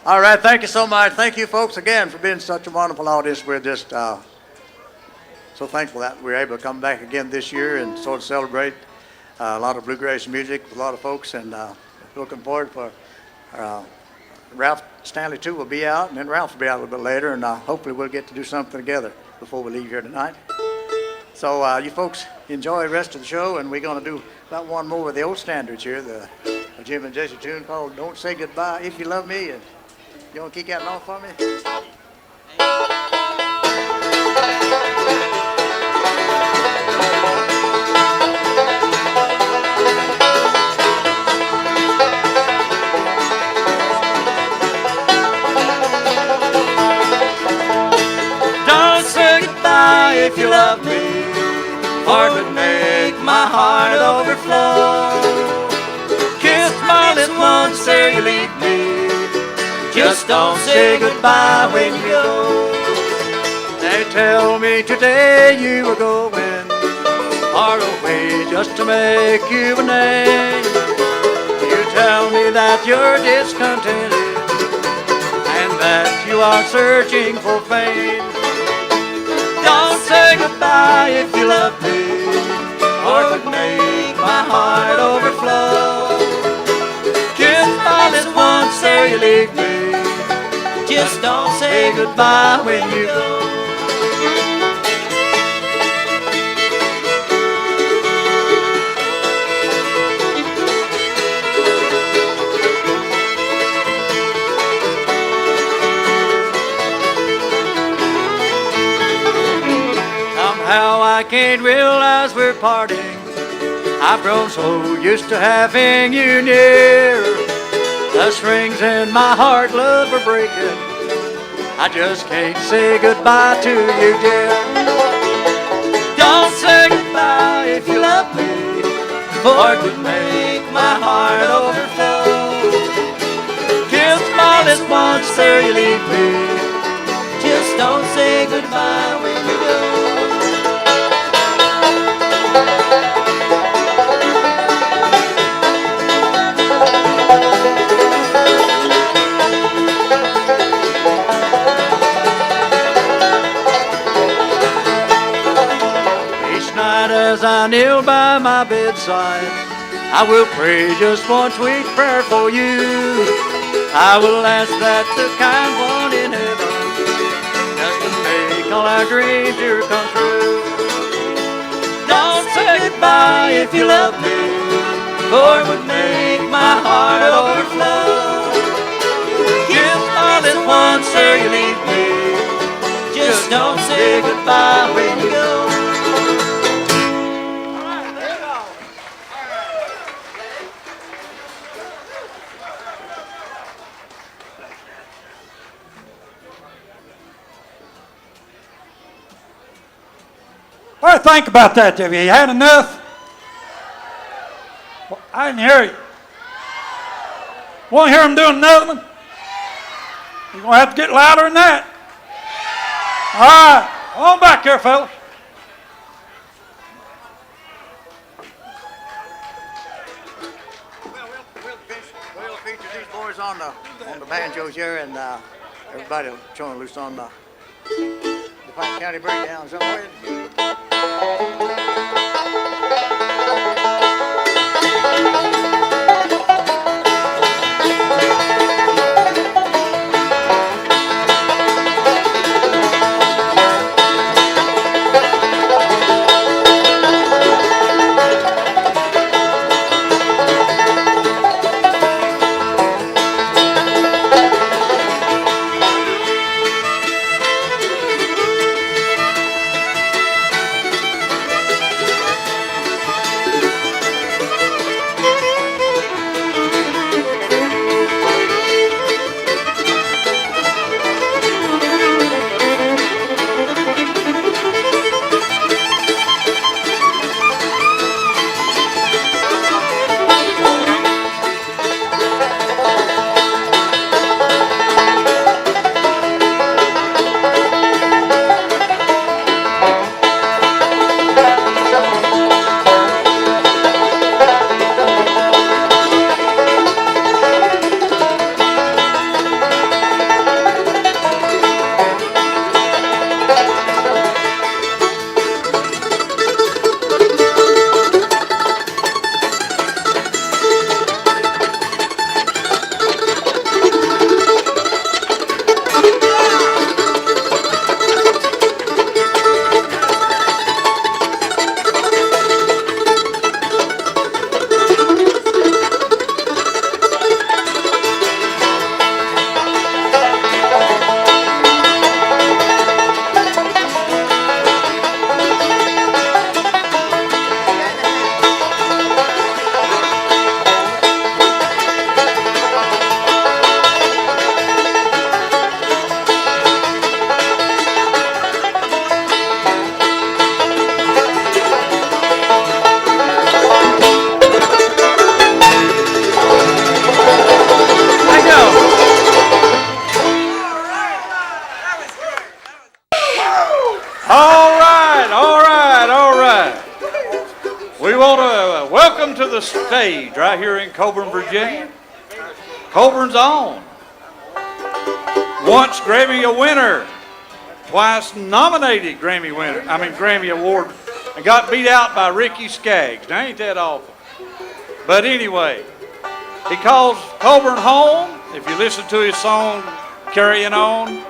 Speaker 2: All right, thank you so much. Thank you folks again for being such a wonderful audience. We're just so thankful that we were able to come back again this year and sort of celebrate a lot of bluegrass music with a lot of folks, and looking forward for Ralph Stanley too will be out, and then Ralph will be out a little bit later, and hopefully we'll get to do something together before we leave here tonight. So you folks enjoy the rest of the show, and we're going to do about one more of the old standards here, the Jim and Jesse tune called Don't Say Goodbye If You Love Me. And you want to kick that along for me?
Speaker 3: Don't say goodbye if you love me, for it would make my heart overflow. Kiss my lips once ere you leave me, Just don't say goodbye when you go.
Speaker 2: They tell me today you are going far away just to make you a name. You tell me that you're discontented and that you are searching for fame. Don't say goodbye if you love me, or it would make my heart overflow. Kiss my lips once ere you leave me.
Speaker 3: Just don't say goodbye when you go.
Speaker 2: Somehow I can't realize we're parting. I've grown so used to having you near. The strings in my heart, love, are breaking. I just can't say goodbye to you, dear.
Speaker 3: Don't say goodbye if you love me, for it would make my heart overflow.
Speaker 2: Kiss my lips once ere you leave me.
Speaker 3: Just don't say goodbye when you go.
Speaker 2: As I kneel by my bedside, I will pray just one sweet prayer for you. I will ask that the kind one in heaven just to make all our dreams here come true.
Speaker 3: Don't say goodbye if you love me, for it would make my heart overflow. Kiss my lips once ere you leave me. Just don't say goodbye when you go.
Speaker 1: What do you think about that, have you had enough? Well, I didn't hear you. Want to hear them doing another one? You're going to have to get louder than that. All right, on back here, fellas.
Speaker 2: We'll feature these boys on the banjos here, and everybody will join loose on the Pike County breakdown somewhere.
Speaker 1: want to welcome to the stage right here in Coeburn, Virginia, Coeburn's own, once Grammy winner, twice nominated Grammy Award, and got beat out by Ricky Skaggs. Now ain't that awful? But anyway, he calls Coeburn home. If you listen to his song, Carrying On,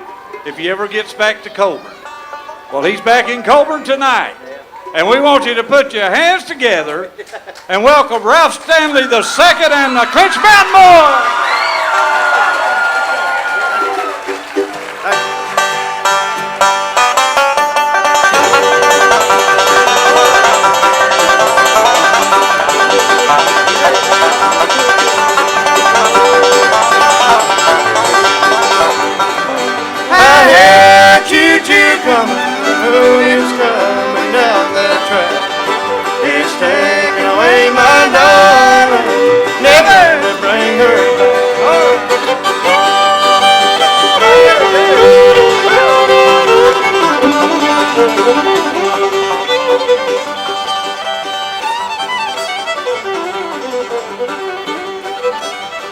Speaker 1: if he ever gets back to Coeburn. Well, he's back in Coeburn tonight. And we want you to put your hands together and welcome Ralph Stanley II and the Clinch Mountain Boys.
Speaker 2: I hear choo-choo coming, oh, it's coming down the track. It's taking away my darling, never to bring her back.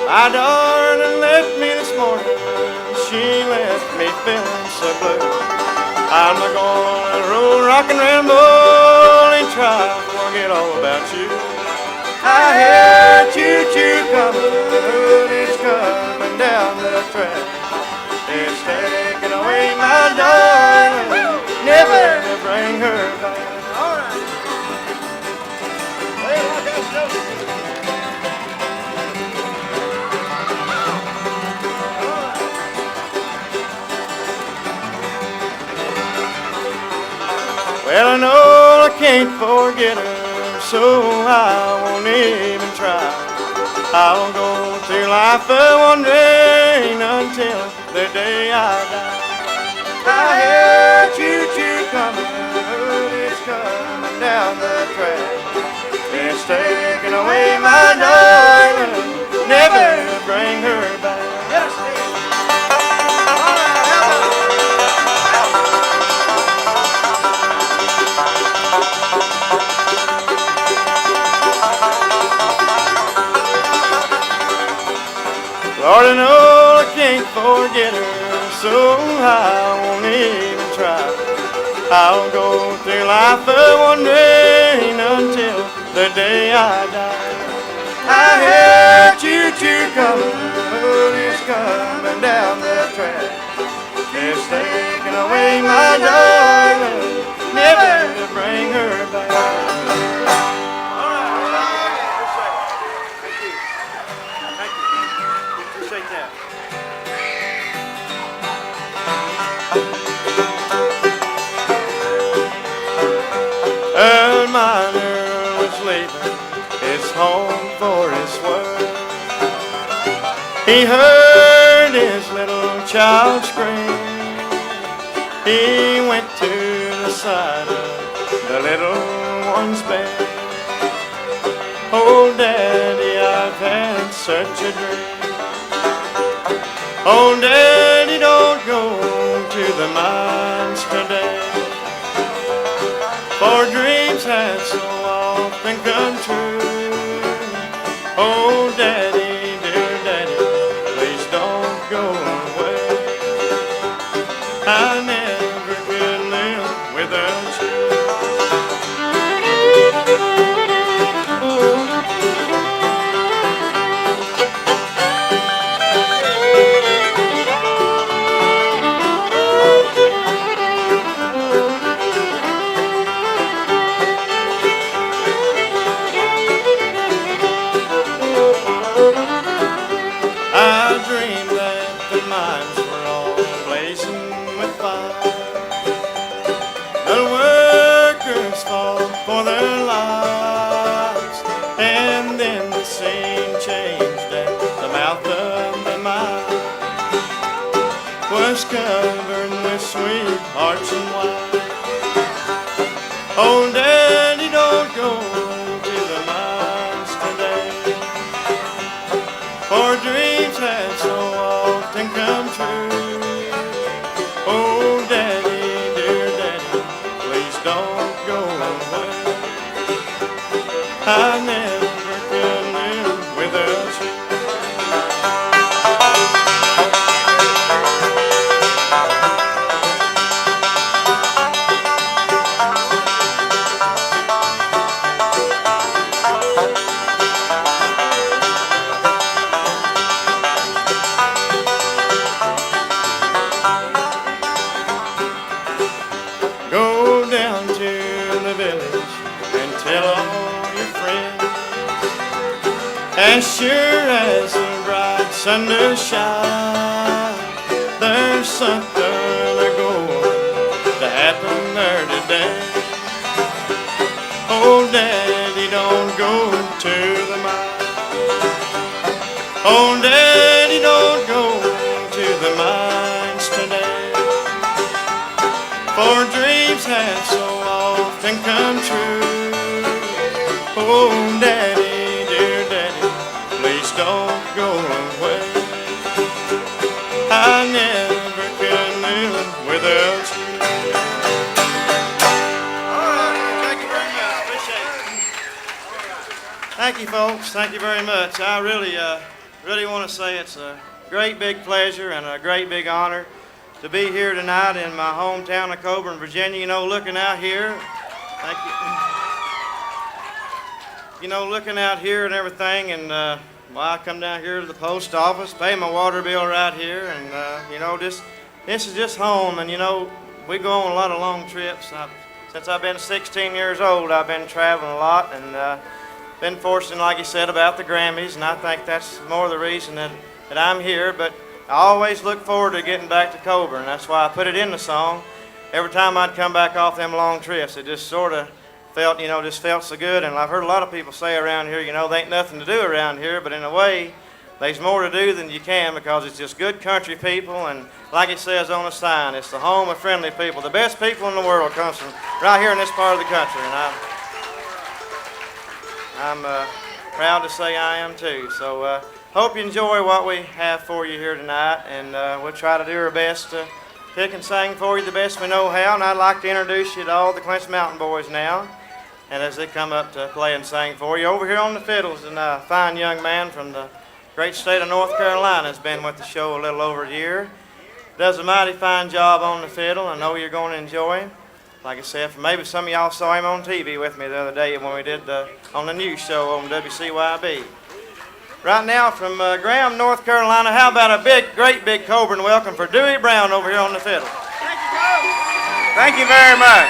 Speaker 2: My darling left me this morning. She left me feeling so blue. I'm not gonna roll, rock and ramble and try to forget all about you. I hear choo-choo coming, it's coming down the track. It's taking away my darling, never to bring her back. All right. Well, I got to Well, I know I can't forget her, so I won't even try. I'll go through life wondering until the day I die. I hear choo-choo coming, it's coming down the track. It's taking away my darling, never to bring her back. Yes, Lord, I know I can't forget her, so I won't even try. I'll go through life wondering until the day I die. I hear choo-choo coming, it's coming down the track. It's taking away my darling, never to bring her back. A miner was leaving his home for his work. He heard his little child scream. He went to the side of the little one's bed. Oh, Daddy, I've had such a dream. Oh, Daddy, don't go to the mines today. For dreams have so often come true. Oh, Daddy, dear Daddy, please don't go away. I never could live without you. For their lives, and then the scene changed at the mouth of the mine was covered with sweethearts and wine. Oh, Daddy, don't go to the mines today, for dreams have so often come true. Oh, Daddy, dear Daddy, please don't go away.
Speaker 4: as sure as the bright sun does shine, there's something going to happen there today. Oh, Daddy, don't go to the mine. Oh, Daddy, don't go to the mines today. For dreams have so often come true. Oh, Daddy, dear Daddy, please don't go away. I never can live without you. All right, thank you very much. Appreciate it. Thank you, folks. Thank you very much. I really want to say it's a great big pleasure and a great big honor to be here tonight in my hometown of Coeburn, Virginia. You know, looking out here, thank you. You know, looking out here and everything, and well, I come down here to the post office, pay my water bill right here, and you know, this is just home. And you know, we go on a lot of long trips. Since I've been 16 years old, I've been traveling a lot, and been fortunate, like you said, about the Grammys, and I think that's more of the reason that I'm here. But I always look forward to getting back to Coeburn. That's why I put it in the song. Every time I'd come back off them long trips, it just sort of felt, you know, just felt so good. And I've heard a lot of people say around here, you know, there ain't nothing to do around here, but in a way, there's more to do than you can, because it's just good country people, and like it says on the sign, it's the home of friendly people. The best people in the world comes from right here in this part of the country, and I'm proud to say I am too. So hope you enjoy what we have for you here tonight, and we'll try to do our best to pick and sing for you the best we know how. And I'd like to introduce you to all the Clinch Mountain Boys now, and as they come up to play and sing for you. Over here on the fiddles, and a fine young man from the great state of North Carolina has been with the show a little over a year. Does a mighty fine job on the fiddle. I know you're going to enjoy him. Like I said, maybe some of y'all saw him on TV with me the other day when we did on the news show on WCYB. Right now from Graham, North Carolina, how about a great big Coeburn welcome for Dewey Brown over here on the fiddle.
Speaker 3: Thank you very much.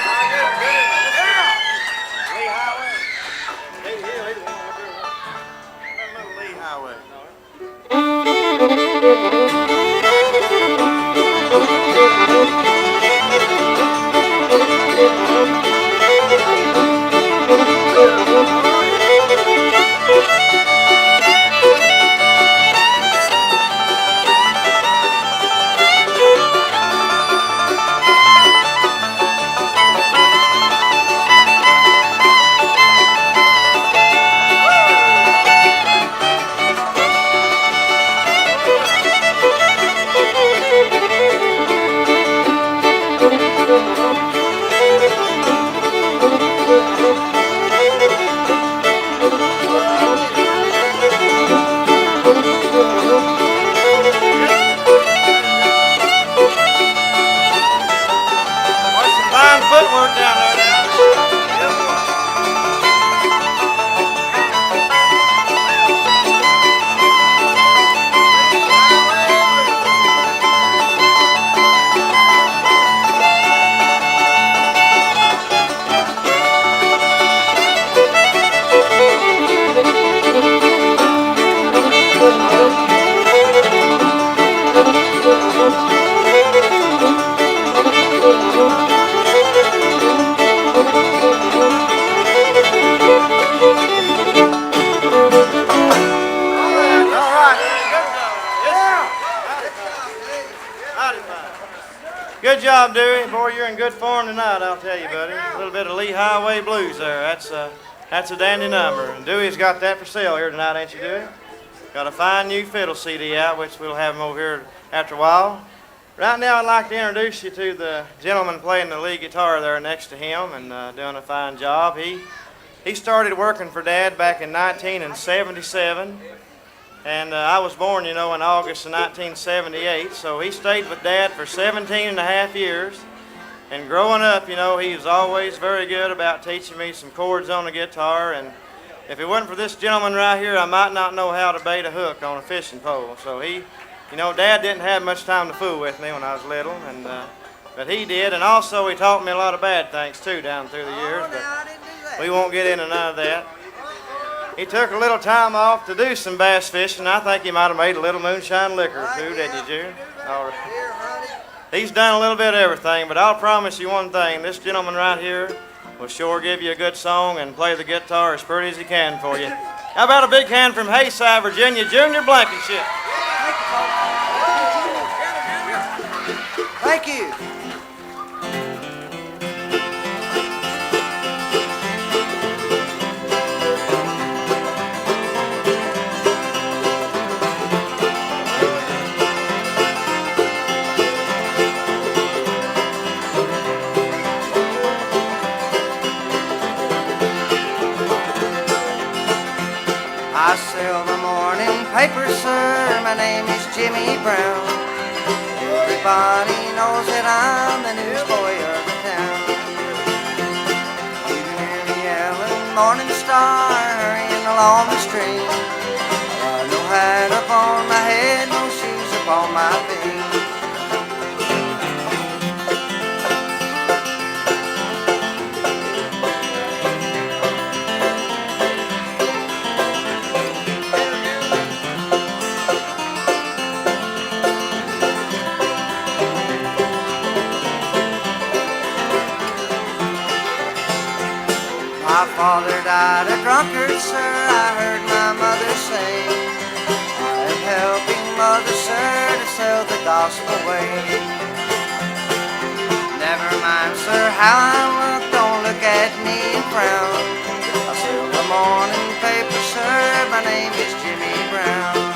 Speaker 4: Good job, Dewey. Boy, you're in good form tonight, I'll tell you, buddy. A little bit of Lee Highway blues there. That's a dandy number. And Dewey's got that for sale here tonight, ain't you, Dewey? Got a fine new fiddle CD out, which we'll have him over here after a while. Right now, I'd like to introduce you to the gentleman playing the lead guitar there next to him and doing a fine job. He started working for Dad back in 1977. And I was born, you know, in August of 1978, so he stayed with Dad for 17 and a half years. And growing up, you know, he was always very good about teaching me some chords on the guitar. And if it wasn't for this gentleman right here, I might not know how to bait a hook on a fishing pole. So you know, Dad didn't have much time to fool with me when I was little, but he did. And also, he taught me a lot of bad things, too, down through the years. But we won't get into none of that. He took a little time off to do some bass fishing. I think he might have made a little moonshine liquor or two, didn't you, Junior? All right. He's done a little bit of everything, but I'll promise you one thing. This gentleman right here will sure give you a good song and play the guitar as pretty as he can for you. How about a big hand from Hayside, Virginia, Junior Blankenship?
Speaker 3: Thank you. I sell the morning paper, sir. My name is Jimmy Brown. Everybody knows that I'm the newsboy of the town. You can hear me yelling, Morning Star, hurrying along the stream. No hat upon my head, no shoes upon my feet. My father died a drunkard, sir, I heard my mother say. I'm helping mother, sir, to sell the gospel way. Never mind, sir, how I look, don't look at me and frown. I sell the morning paper, sir, my name is Jimmy Brown.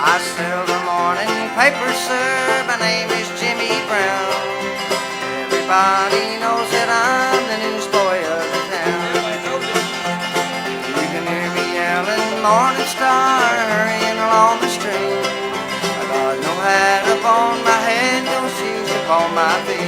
Speaker 3: I sell the morning paper, sir, my name is Jimmy Brown. Everybody knows that I'm the newsboy of the town. You can hear me yelling, Morning Star, hurrying along the street. I got no hat upon my head, no shoes upon my feet.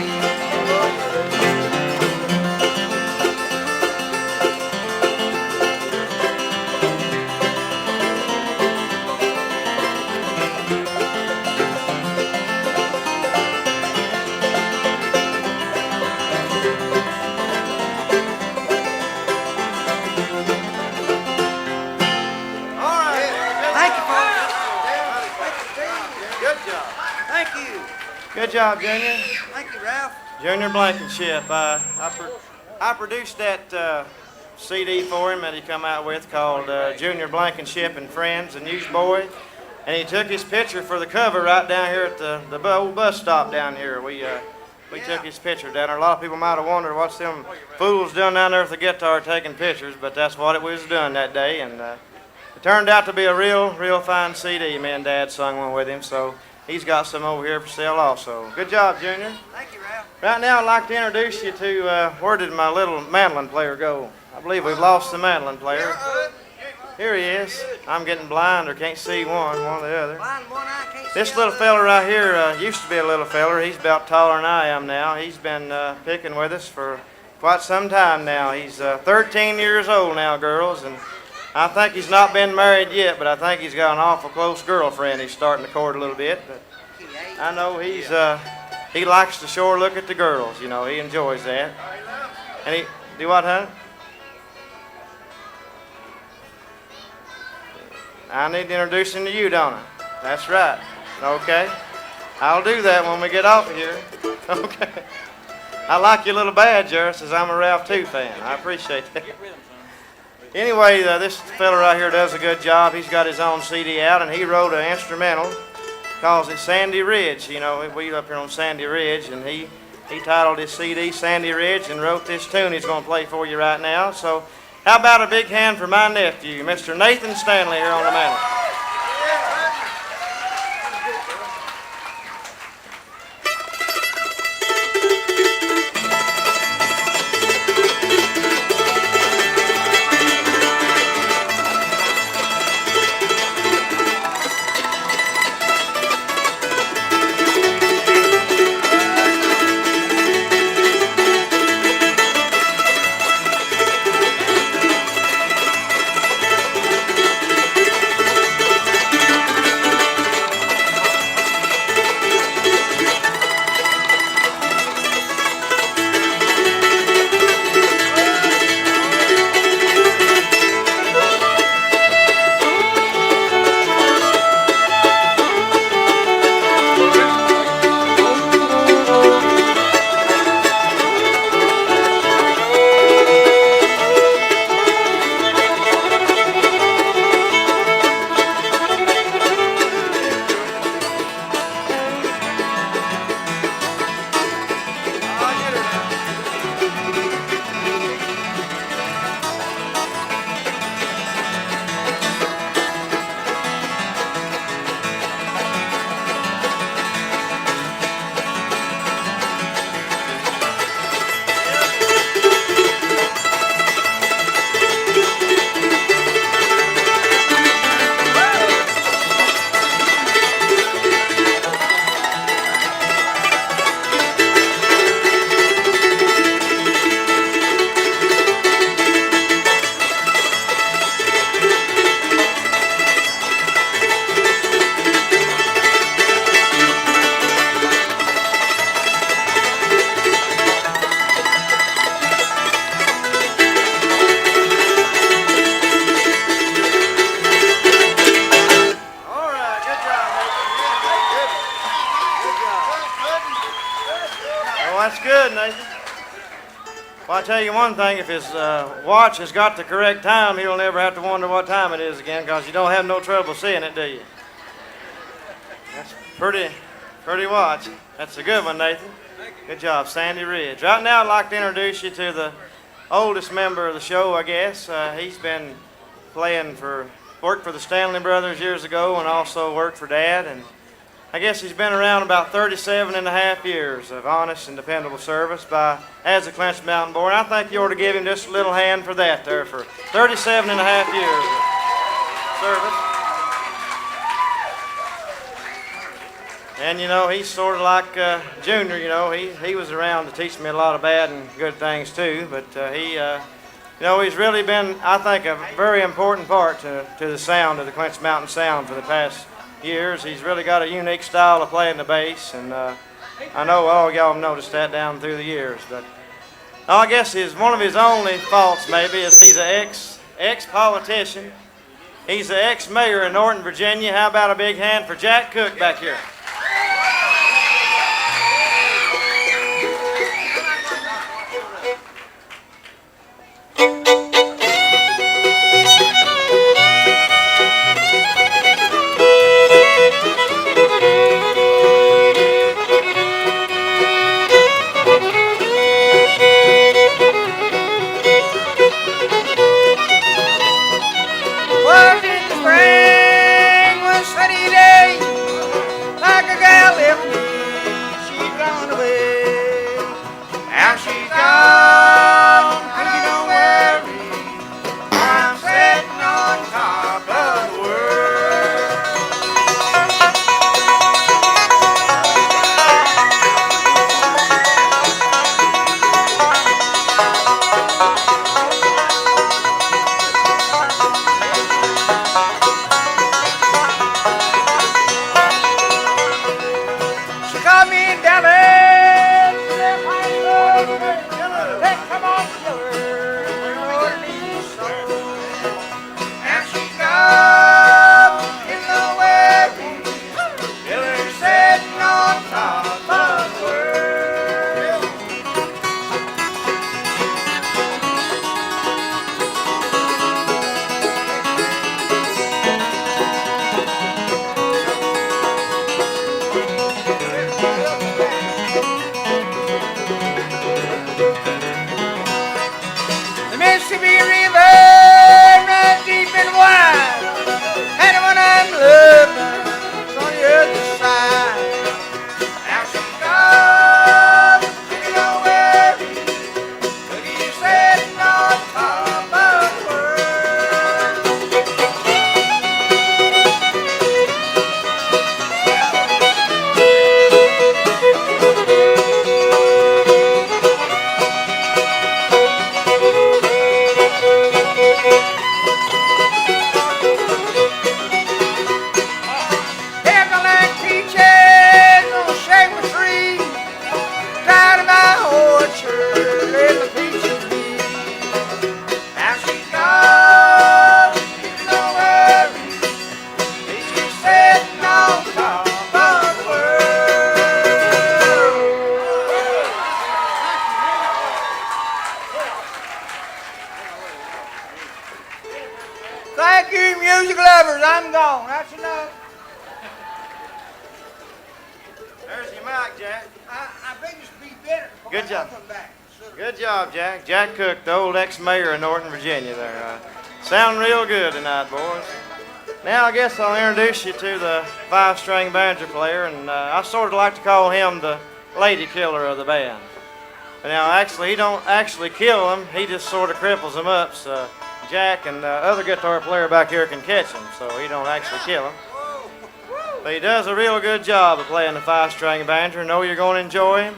Speaker 4: Good job, Junior.
Speaker 3: Thank you, Ralph.
Speaker 4: Junior Blankenship. I produced that CD for him that he come out with called Junior Blankenship and Friends, a newsboy. And he took his picture for the cover right down here at the old bus stop down here. We took his picture down there. A lot of people might have wondered what's them fools doing down there with the guitar taking pictures, but that's what it was doing that day. And it turned out to be a real fine CD. Me and Dad sung one with him, so he's got some over here for sale also. Good job, Junior.
Speaker 3: Thank you, Ralph.
Speaker 4: Right now, I'd like to introduce you to, where did my little mandolin player go? I believe we've lost the mandolin player. Here he is. I'm getting blind or can't see one or the other.
Speaker 3: Blind one eye, can't see
Speaker 4: This
Speaker 3: the
Speaker 4: little
Speaker 3: other.
Speaker 4: fella right here used to be a little feller. He's about taller than I am now. He's been picking with us for quite some time now. He's 13 years old now, girls, and I think he's not been married yet, but I think he's got an awful close girlfriend he's starting to court a little bit. But I know he likes to sure look at the girls, you know, he enjoys that. And he, do what, huh? I need to introduce him to you, don't I? That's right. Okay. I'll do that when we get off of here. Okay. I like your little badge, there. Says I'm a Ralph 2 fan. I appreciate that. Anyway, this fella right here does a good job. He's got his own CD out, and he wrote an instrumental. Calls it Sandy Ridge. You know, we up here on Sandy Ridge, and he titled his CD Sandy Ridge and wrote this tune he's going to play for you right now. So how about a big hand for my nephew, Mr. Nathan Stanley, here on the mantle. Nathan? Well, I tell you one thing, if his watch has got the correct time, he'll never have to wonder what time it is again, because you don't have no trouble seeing it, do you? That's pretty watch. That's a good one, Nathan. Good job, Sandy Ridge. Right now, I'd like to introduce you to the oldest member of the show, I guess. He's been worked for the Stanley brothers years ago and also worked for Dad. And I guess he's been around about 37 and a half years of honest and dependable service as a Clinch Mountain boy. And I think you ought to give him just a little hand for that there, for 37 and a half years of service. And you know, he's sort of like Junior, you know, he was around to teach me a lot of bad and good things too, but you know, he's really been, I think, a very important part to the sound of the Clinch Mountain sound for the past years. He's really got a unique style of playing the bass, and I know all of y'all have noticed that down through the years, but I guess one of his only faults maybe is he's an ex-politician. He's the ex-mayor of Norton, Virginia. How about a big hand for Jack Cook back here?
Speaker 5: Thank you, music lovers. I'm gone. That's enough.
Speaker 4: There's your mic, Jack.
Speaker 5: I think this will be better.
Speaker 4: Good job.
Speaker 5: Come back.
Speaker 4: Good job, Jack. Jack Cook, the old ex-mayor of Norton, Virginia there. Sounding real good tonight, boys. Now I guess I'll introduce you to the five-string banjo player, and I sort of like to call him the lady killer of the band. But now actually, he don't actually kill them, he just sort of cripples them up, so Jack and the other guitar player back here can catch him, so he don't actually kill them. But he does a real good job of playing the five-string banjo. Know you're going to enjoy him.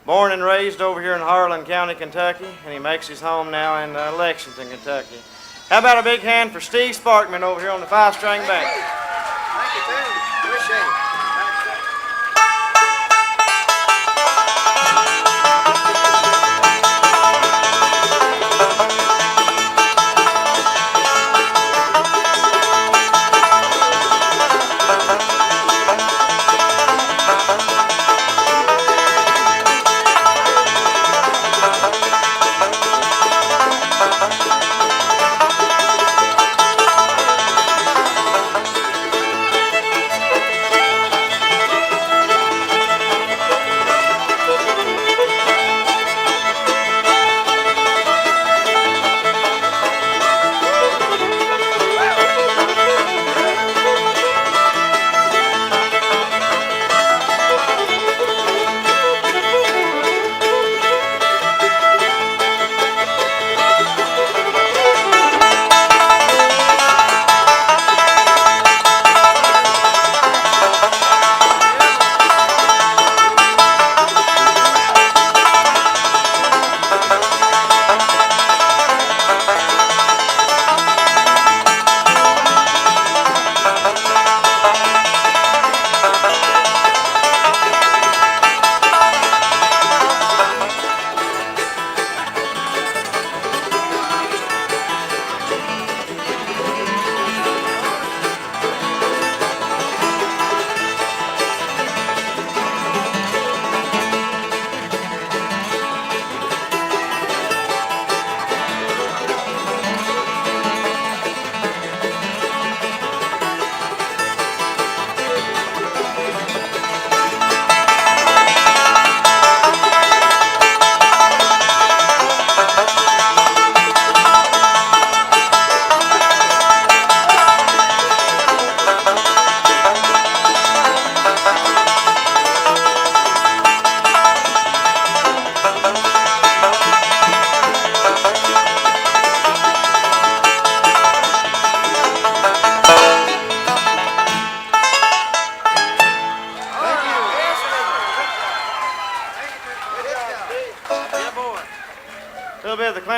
Speaker 4: Born and raised over here in Harlan County, Kentucky, and he makes his home now in Lexington, Kentucky. How about a big hand for Steve Sparkman over here on the five-string banjo?
Speaker 5: Thank you, Tim. Appreciate it.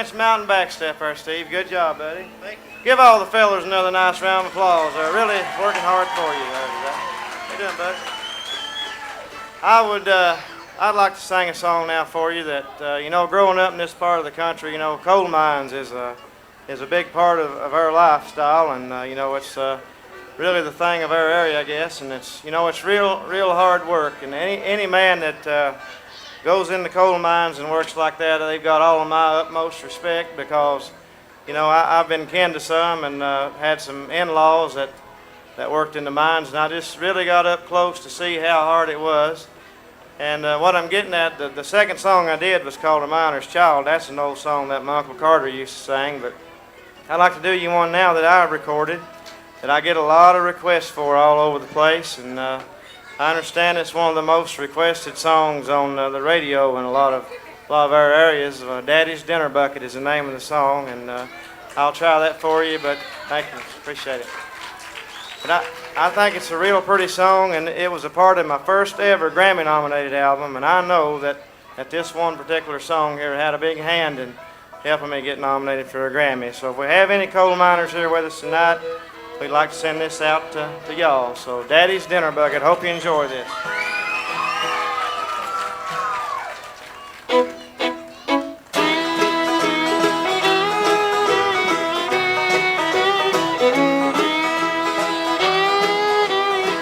Speaker 4: 2-inch mountain back step there, Steve. Good job, buddy. Thank you. Give all the fellas another nice round of applause. They're really working hard for you there today. How you doing, buddy? I'd like to sing a song now for you that, you know, growing up in this part of the country, you know, coal mines is a big part of our lifestyle, and, you know, it's really the thing of our area, I guess, and it's, you know, it's real hard work, and any man that goes in the coal mines and works like that, they've got all of my utmost respect because, you know, I've been kin to some and had some in-laws that worked in the mines, and I just really got up close to see how hard it was. And what I'm getting at, the second song I did was called A Miner's Child. That's an old song that my Uncle Carter used to sing, but I'd like to do you one now that I recorded that I get a lot of requests for all over the place, and I understand it's one of the most requested songs on the radio in a lot of our areas. Daddy's Dinner Bucket is the name of the song, and I'll try that for you, but thank you, appreciate it. But I think it's a real pretty song, and it was a part of my first ever Grammy-nominated album, and I know that this one particular song here had a big hand in helping me get nominated for a Grammy. So if we have any coal miners here with us tonight, we'd like to send this out to y'all. So Daddy's Dinner Bucket, hope you enjoy this.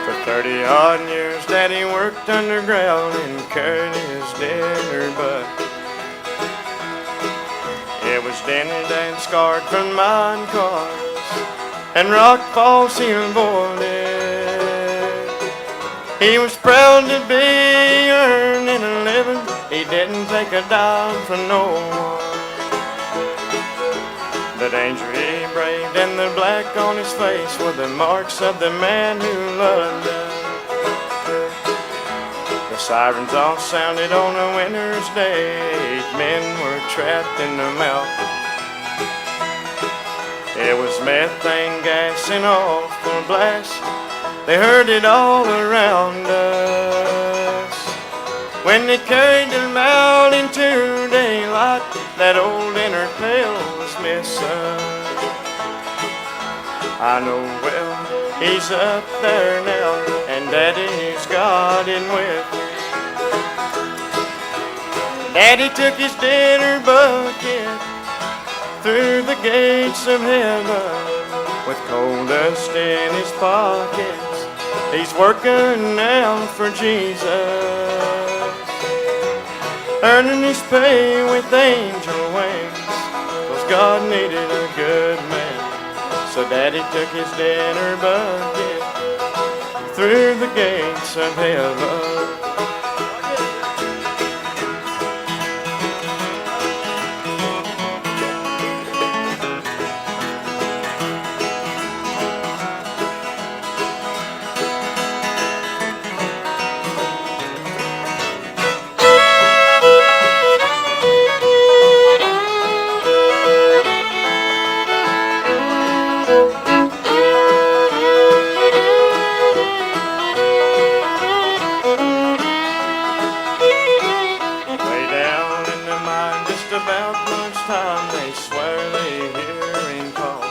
Speaker 4: For 30-odd years, Daddy worked underground and carried his dinner bucket. It was dented and scarred from mine cars and rock falls he avoided. He was proud to be earning a living. He didn't take a dime from no one. The danger he braved and the black on his face were the marks of the man who loved us. The sirens all sounded on a winter's day. 8 men were trapped in the mountains. It was methane gas and awful blast. They heard it all around us. When they carried them out into daylight, that old inner pail was missing. I know well he's up there now, and Daddy's got him with him. Daddy took his dinner bucket through the gates of heaven with coal dust in his pockets. He's working now for Jesus, earning his pay with angel wings, 'cause God needed a good man. So Daddy took his dinner bucket through the gates of heaven. About lunchtime, they swear they hear him call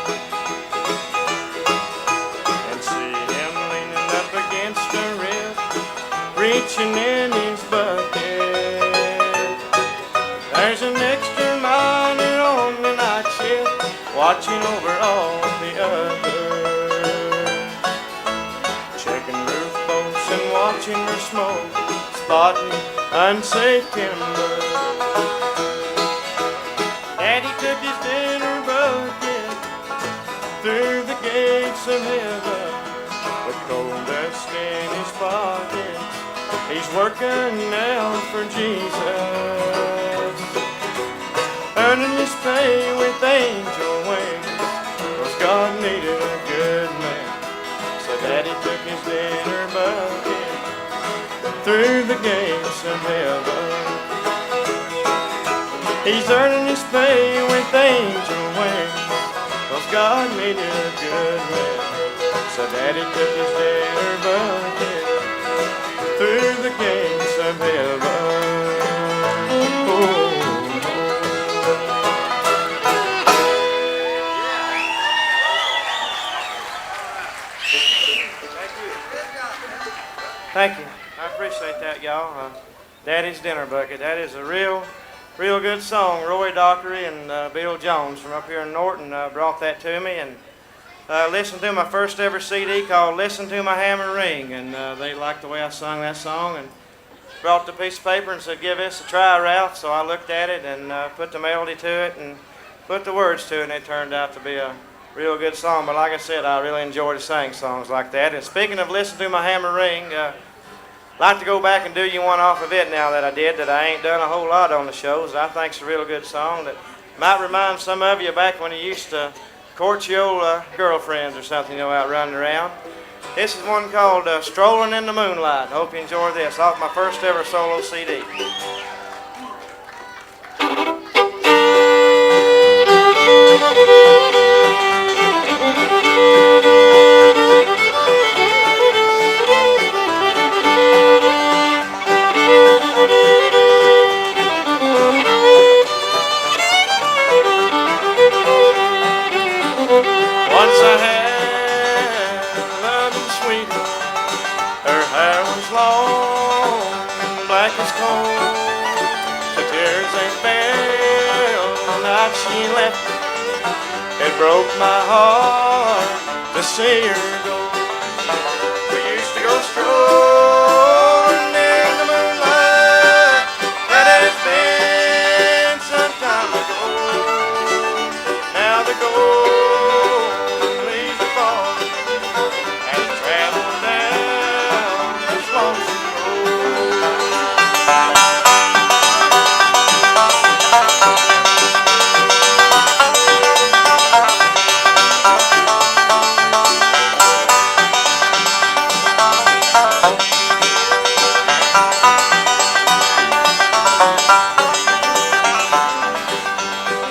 Speaker 4: and see him leaning up against a rib, reaching in his bucket. There's an extra miner on the night shift, watching over all the others, checking roof bolts and watching for smoke, spotting unsafe timber. Daddy took his dinner bucket through the gates of heaven with coal dust in his pockets. He's working now for Jesus, earning his pay with angel wings, 'cause God needed a good man. So Daddy took his dinner bucket through the gates of heaven. He's earning his pay with angel wings, 'cause God made it a good man. So Daddy took his dinner bucket through the gates of heaven. Oh. Thank you. I appreciate that, y'all. Daddy's Dinner Bucket. That is a real good song. Roy Dockery and Bill Jones from up here in Norton brought that to me, and listened to my first ever CD called Listen to My Hammer Ring, and they liked the way I sung that song and brought the piece of paper and said, give this a try, Ralph. So I looked at it and put the melody to it and put the words to it, and it turned out to be a real good song. But like I said, I really enjoy to sing songs like that. And speaking of Listen to My Hammer Ring, I'd like to go back and do you one off of it now that I did, that I ain't done a whole lot on the shows. I think it's a real good song that might remind some of you back when you used to court your old girlfriends or something, out running around. This is one called Strolling in the Moonlight. Hope you enjoy this, off my first ever solo CD. Once I had a loving sweetheart. Her hair was long, black as coal. The tears they fell the night she left me. It broke my heart to see her go. We used to go strolling in the moonlight. That has been some time ago. Now the golden leaves are falling and travel down this lonesome road.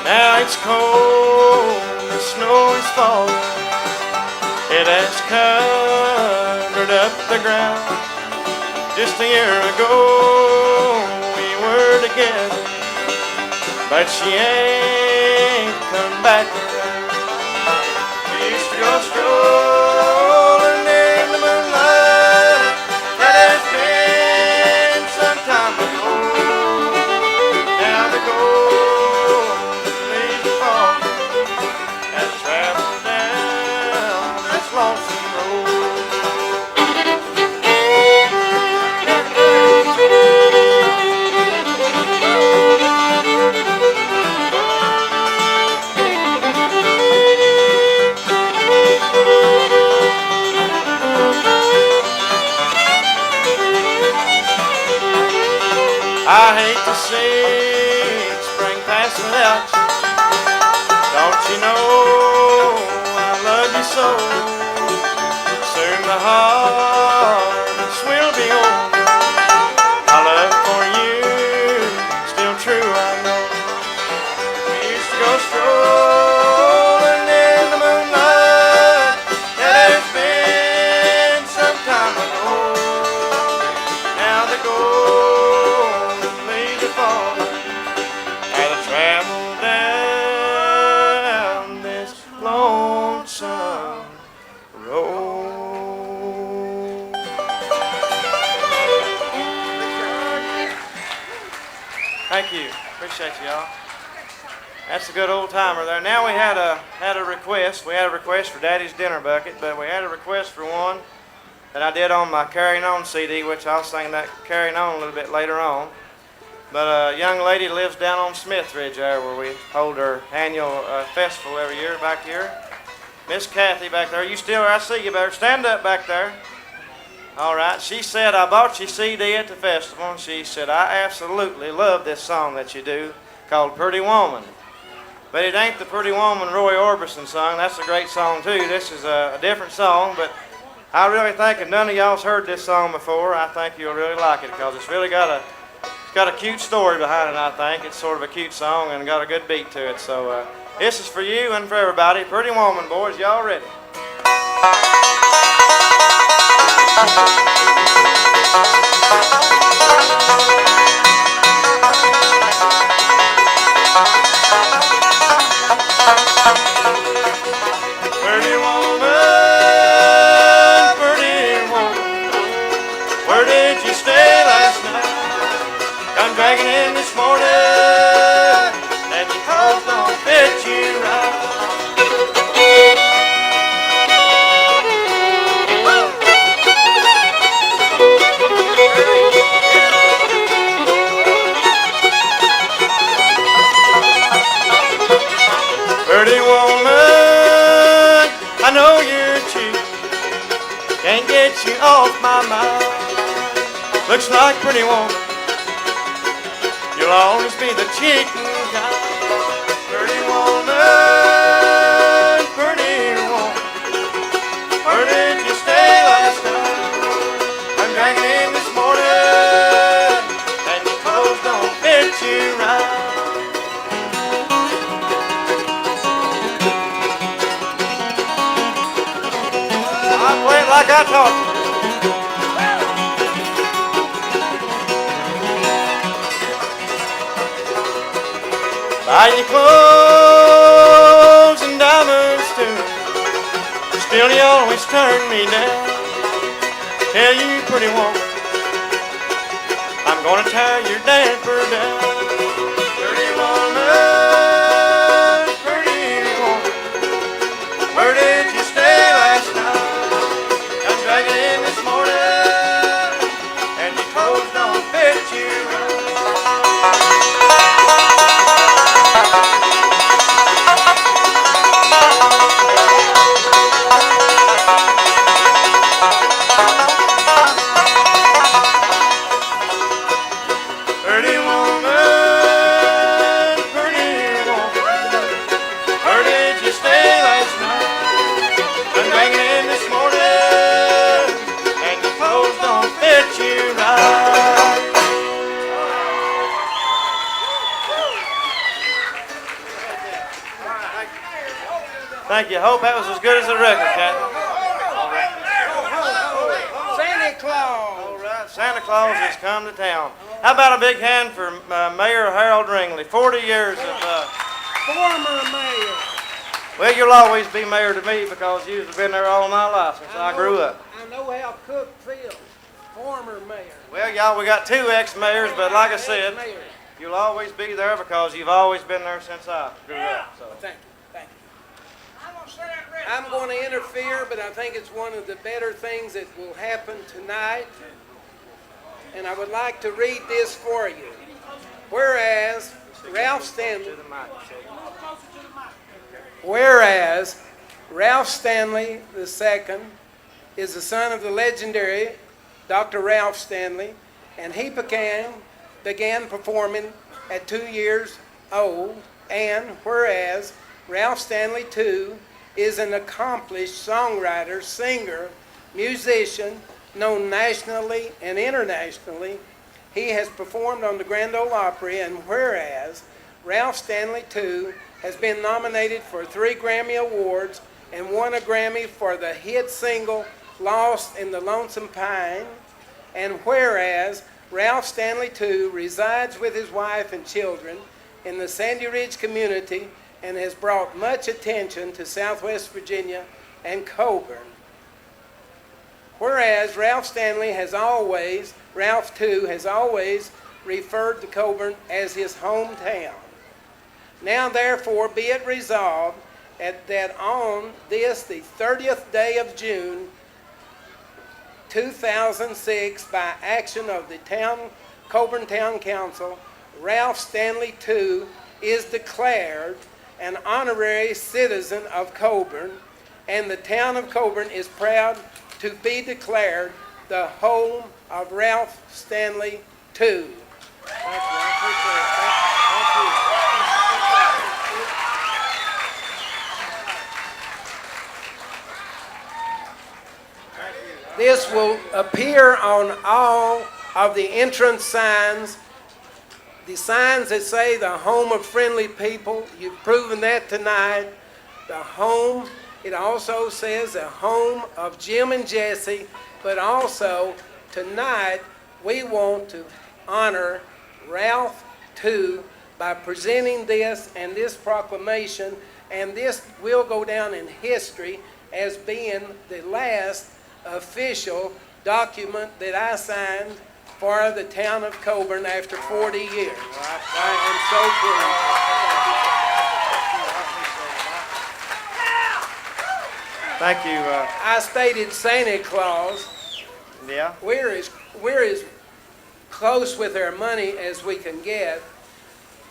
Speaker 4: Now it's cold, the snow is falling. It has covered up the ground. Just a year ago we were together, but she ain't come back around. We used to go strolling in the moonlight. That has been some time ago. Now the golden leaves are falling and travel down this lonesome road. I hate to see spring pass without you. Don't you know I love you so? Soon the harvest will be over. My love for you still true, I know. We used to go strolling in the moonlight. That has been some time ago. Now the golden leaves are falling and I travel down this lonesome road. Thank you. Appreciate you, y'all. That's a good old timer there. Now we had a request. We had a request for Daddy's Dinner Bucket, but we had a request for one that I did on my Carrying On CD, which I'll sing that Carrying On a little bit later on. But a young lady lives down on Smith Ridge there where we hold our annual festival every year back here. Miss Kathy back there. You still there? I see you. Better stand up back there. All right. She said, I bought your CD at the festival. And she said, I absolutely love this song that you do called Pretty Woman. But it ain't the Pretty Woman Roy Orbison song. That's a great song too. This is a different song, but I really think if none of y'all's heard this song before, I think you'll really like it because it's really got a cute story behind it, I think. It's sort of a cute song and got a good beat to it. So this is for you and for everybody. Pretty Woman, boys. Y'all ready? Pretty woman, can't get you off my mind. Looks like pretty woman, you'll always be the chicken kind. Pretty woman, pretty woman, where did you stay last night? I'm dragging in this morning, and your clothes don't fit you right. I play it like I taught you. Buy your clothes and diamonds too, still you always turn me down. Tell you, pretty woman, I'm gonna tear your damper down. Pretty woman, where did you stay last night? I'm dragging in this morning, and your clothes don't fit you right. Thank you. Hope that was as good as the record, Captain.
Speaker 5: Santa Claus.
Speaker 4: All right, Santa Claus has come to town. How about a big hand for Mayor Harold Ringley? 40 years of...
Speaker 5: Former mayor.
Speaker 4: Well, you'll always be mayor to me because you've been there all my life since I grew up.
Speaker 5: I know how Cook feels. Former mayor.
Speaker 4: Well, y'all, we got 2 ex-mayors, but like I said,
Speaker 5: Ex-mayor.
Speaker 4: you'll always be there because you've always been there since I grew up. So.
Speaker 5: Thank you. Thank you. I'm going to interfere, but I think it's one of the better things that will happen tonight. And I would like to read this for you. Whereas Ralph Stanley II is the son of the legendary Dr. Ralph Stanley, and he began performing at 2 years old. And whereas Ralph Stanley II is an accomplished songwriter, singer, musician, known nationally and internationally. He has performed on the Grand Ole Opry, and whereas Ralph Stanley II has been nominated for 3 Grammy Awards and won a Grammy for the hit single Lost in the Lonesome Pine, and whereas Ralph Stanley II resides with his wife and children in the Sandy Ridge community and has brought much attention to Southwest Virginia and Coeburn. Whereas Ralph II has always referred to Coeburn as his hometown. Now therefore be it resolved that on this, the 30th day of June, 2006, by action of the Coeburn Town Council, Ralph Stanley II is declared an honorary citizen of Coeburn, and the town of Coeburn is proud to be declared the home of Ralph Stanley II. Thank you. I appreciate it. Thank you. This will appear on all of the entrance signs. The signs that say the home of friendly people, you've proven that tonight. The home, it also says the home of Jim and Jesse, but also tonight we want to honor Ralph II by presenting this and this proclamation, and this will go down in history as being the last official document that I signed for the town of Coeburn after 40 years. I am so pleased.
Speaker 4: Thank you.
Speaker 5: I stated Santa Claus.
Speaker 4: Yeah.
Speaker 5: We're as close with our money as we can get.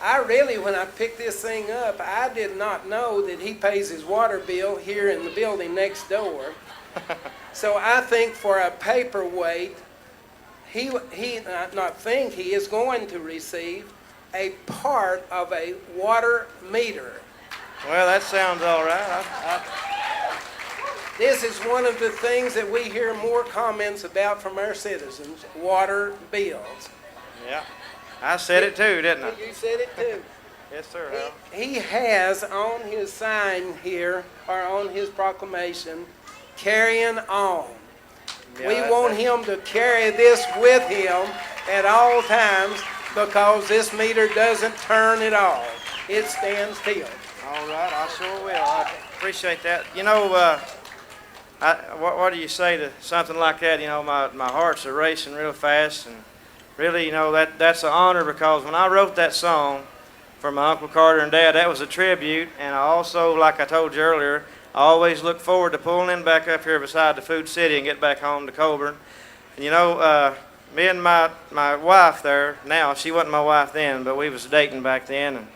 Speaker 5: I really, when I picked this thing up, I did not know that he pays his water bill here in the building next door. So I think for a paperweight, he is going to receive a part of a water meter.
Speaker 4: Well, that sounds all right.
Speaker 5: This is one of the things that we hear more comments about from our citizens, water bills.
Speaker 4: Yeah, I said it too, didn't I?
Speaker 5: You said it too.
Speaker 4: Yes, sir. Hal.
Speaker 5: He has on his sign here, or on his proclamation, carrying on.
Speaker 4: Yeah,
Speaker 5: We
Speaker 4: that-
Speaker 5: want
Speaker 4: that-
Speaker 5: him to carry this with him at all times because this meter doesn't turn at all. It stands still.
Speaker 4: All right, I sure will. I appreciate that. You know, what do you say to something like that? You know, my hearts are racing real fast, and really, you know, that's an honor because when I wrote that song for my Uncle Carter and Dad, that was a tribute, and I also, like I told you earlier, I always look forward to pulling in back up here beside the Food City and get back home to Coeburn. And you know, me and my wife there now, she wasn't my wife then, but we was dating back then, and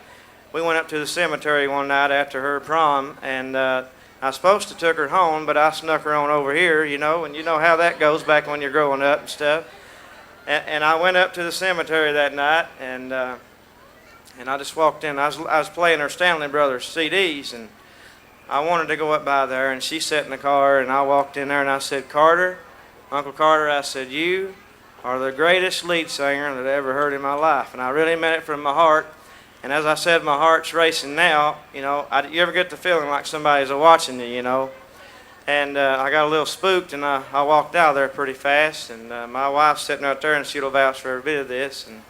Speaker 4: we went up to the cemetery one night after her prom, and I was supposed to took her home, but I snuck her on over here, you know, and you know how that goes back when you're growing up and stuff. And I went up to the cemetery that night, and I just walked in. I was playing her Stanley Brothers CDs, and I wanted to go up by there, and she sat in the car, and I walked in there, and I said, Carter, Uncle Carter, I said, you are the greatest lead singer that I ever heard in my life. And I really meant it from my heart. And as I said, my heart's racing now. You know, you ever get the feeling like somebody's watching you, you know? And I got a little spooked, and I walked out of there pretty fast. And my wife's sitting right there, and she'll vouch for every bit of this. And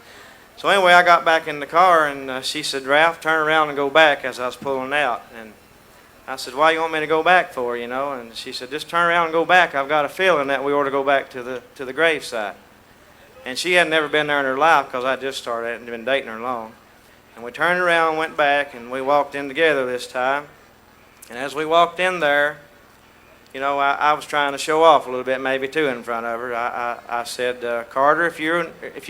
Speaker 4: so anyway, I got back in the car, and she said, Ralph, turn around and go back as I was pulling out. And I said, why you want me to go back for, you know? And she said, just turn around and go back. I've got a feeling that we ought to go back to the gravesite. And she had never been there in her life because I just started. I hadn't been dating her long. And we turned around, went back, and we walked in together this time. And as we walked in there, you know, I was trying to show off a little bit, maybe too, in front of her. I said, Carter, if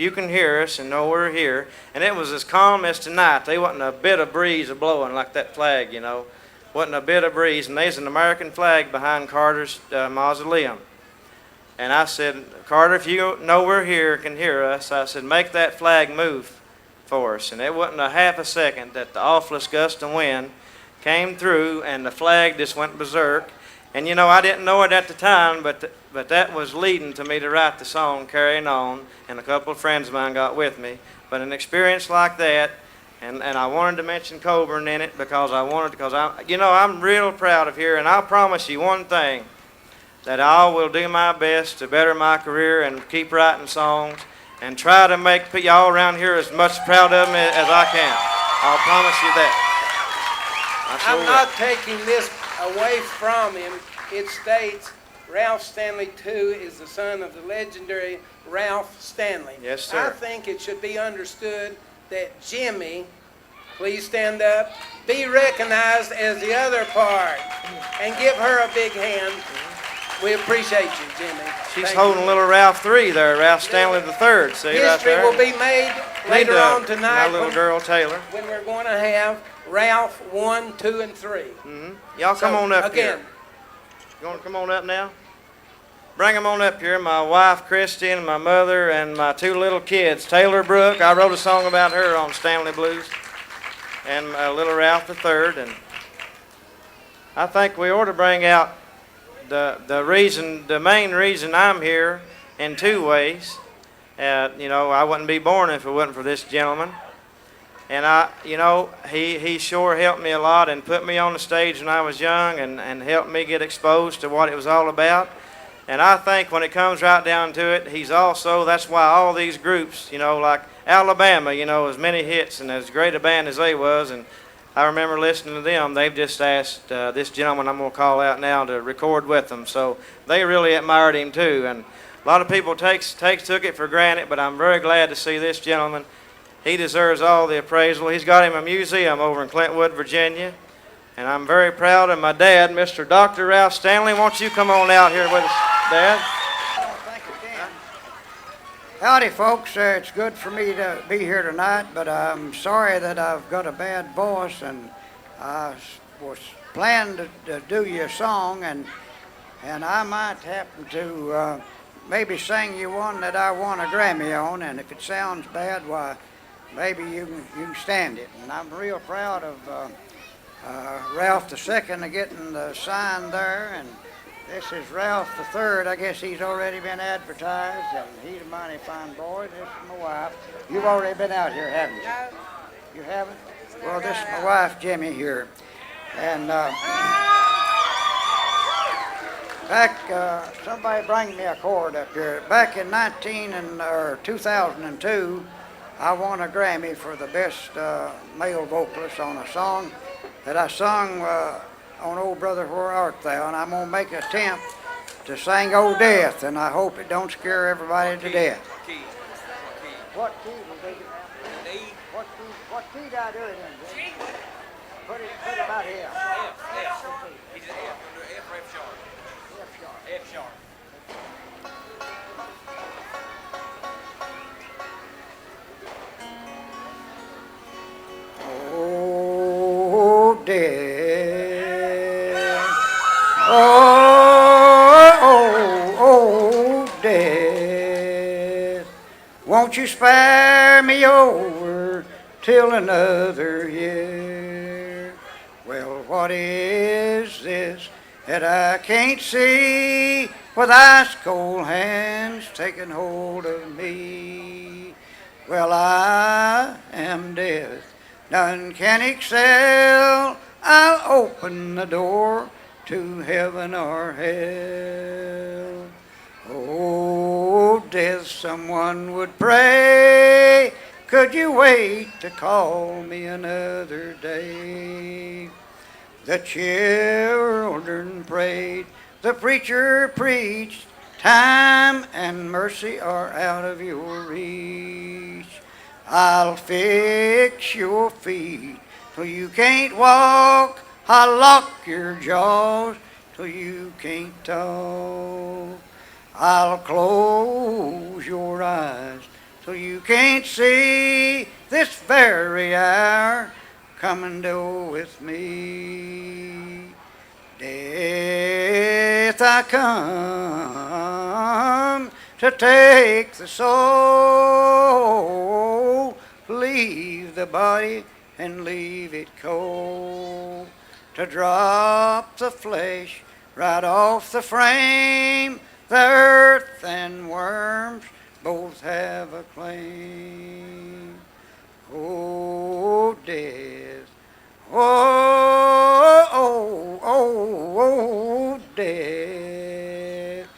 Speaker 4: you can hear us and know we're here, and it was as calm as tonight. There wasn't a bit of breeze a blowing like that flag, you know. Wasn't a bit of breeze, and there's an American flag behind Carter's mausoleum. And I said, Carter, if you know we're here, can hear us, I said, make that flag move for us. And it wasn't a half a second that the awfulest gust of wind came through, and the flag just went berserk. And you know, I didn't know it at the time, but that was leading to me to write the song, Carrying On, and a couple of friends of mine got with me. But an experience like that, and I wanted to mention Coeburn in it because I'm real proud of here, and I'll promise you one thing, that I will do my best to better my career and keep writing songs and try to make y'all around here as much proud of me as I can. I'll promise you that.
Speaker 5: I'm not taking this away from him. It states Ralph Stanley, too, is the son of the legendary Ralph Stanley.
Speaker 4: Yes, sir.
Speaker 5: I think it should be understood that Jimmy, please stand up, be recognized as the other part, and give her a big hand. We appreciate you, Jimmy.
Speaker 4: She's
Speaker 5: Thank
Speaker 4: holding
Speaker 5: you.
Speaker 4: little Ralph 3 there, Ralph Stanley the third. See right
Speaker 5: History
Speaker 4: there?
Speaker 5: will be made later on tonight
Speaker 4: My little girl Taylor.
Speaker 5: when we're going to have Ralph 1, 2, and 3.
Speaker 4: Y'all come on up
Speaker 5: again,
Speaker 4: here. You want to come on up now? Bring them on up here. My wife, Christy, and my mother, and my two little kids. Taylor Brooke, I wrote a song about her on Stanley Blues. And little Ralph the third. And I think we ought to bring out the main reason I'm here in two ways. You know, I wouldn't be born if it wasn't for this gentleman. And he sure helped me a lot and put me on the stage when I was young and helped me get exposed to what it was all about. And I think when it comes right down to it, that's why all these groups, you know, like Alabama, you know, as many hits and as great a band as they was, and I remember listening to them, they've just asked this gentleman I'm going to call out now to record with them. So they really admired him too. And a lot of people took it for granted, but I'm very glad to see this gentleman. He deserves all the appraisal. He's got him a museum over in Clintwood, Virginia. And I'm very proud of my dad, Mr. Dr. Ralph Stanley. Won't you come on out here with us, Dad?
Speaker 6: Thank you, Ken. Howdy, folks. It's good for me to be here tonight, but I'm sorry that I've got a bad voice, and I was planning to do you a song, and and I might happen to maybe sing you one that I won a Grammy on, and if it sounds bad, why, maybe you can stand it. And I'm real proud of Ralph II getting the sign there, and this is Ralph III. I guess he's already been advertised, and he's a mighty fine boy. This is my wife. You've already been out here, haven't you?
Speaker 5: No.
Speaker 6: You haven't? Well, this is my wife, Jimmy, here. And somebody bring me a chord up here. Back in 2002, I won a Grammy for the best male vocalist on a song that I sung on Old Brother Where Art Thou, and I'm going to make an attempt to sing Old Death, and I hope it don't scare everybody to death.
Speaker 3: Key.
Speaker 6: What key will they do?
Speaker 3: D.
Speaker 6: What key do I do it in? Put it about here.
Speaker 3: F. He's an F. Under F or F sharp.
Speaker 6: F sharp.
Speaker 3: F sharp.
Speaker 6: Oh, death. Oh, death. Won't you spare me over till another year? Well, what is this that I can't see with ice cold hands taking hold of me? Well, I am death, none can excel. I'll open the door to heaven or hell. Oh, death, someone would pray, could you wait to call me another day? The children prayed, the preacher preached, time and mercy are out of your reach. I'll fix your feet till you can't walk, I'll lock your jaws till you can't talk. I'll close your eyes till you can't see this very hour. Come and go with me. Death, I come to take the soul, leave the body and leave it cold, to drop the flesh right off the frame. The earth and worms both have a claim. Oh, death, oh, death,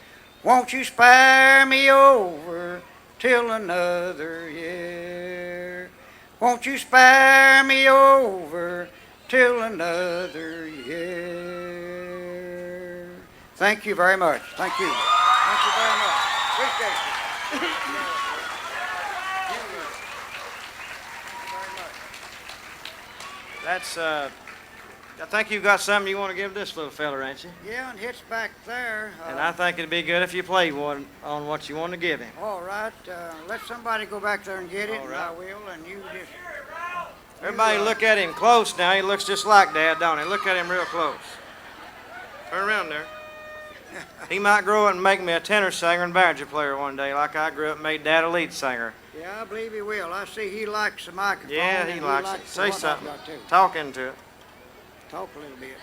Speaker 6: won't you spare me over till another year? Won't you spare me over till another year? Thank you very much. Thank you. Thank you very much. Appreciate you.
Speaker 4: That's, I think you got something you want to give this little fella, ain't you?
Speaker 6: Yeah, and it's back there.
Speaker 4: And I think it'd be good if you played one on what you want to give him.
Speaker 6: All right, let somebody go back there and get it,
Speaker 4: All
Speaker 6: and
Speaker 4: right.
Speaker 6: I will, and you just...
Speaker 4: Everybody look at him close now. He looks just like Dad, don't he? Look at him real close. Turn around there. He might grow up and make me a tenor singer and banjo player one day, like I grew up and made Dad a lead singer.
Speaker 6: Yeah, I believe he will. I see he likes the microphone.
Speaker 4: Yeah,
Speaker 6: and
Speaker 4: he likes it.
Speaker 6: the
Speaker 4: Say
Speaker 6: what I've
Speaker 4: something.
Speaker 6: got, too.
Speaker 4: Talk into it.
Speaker 6: Talk a little bit.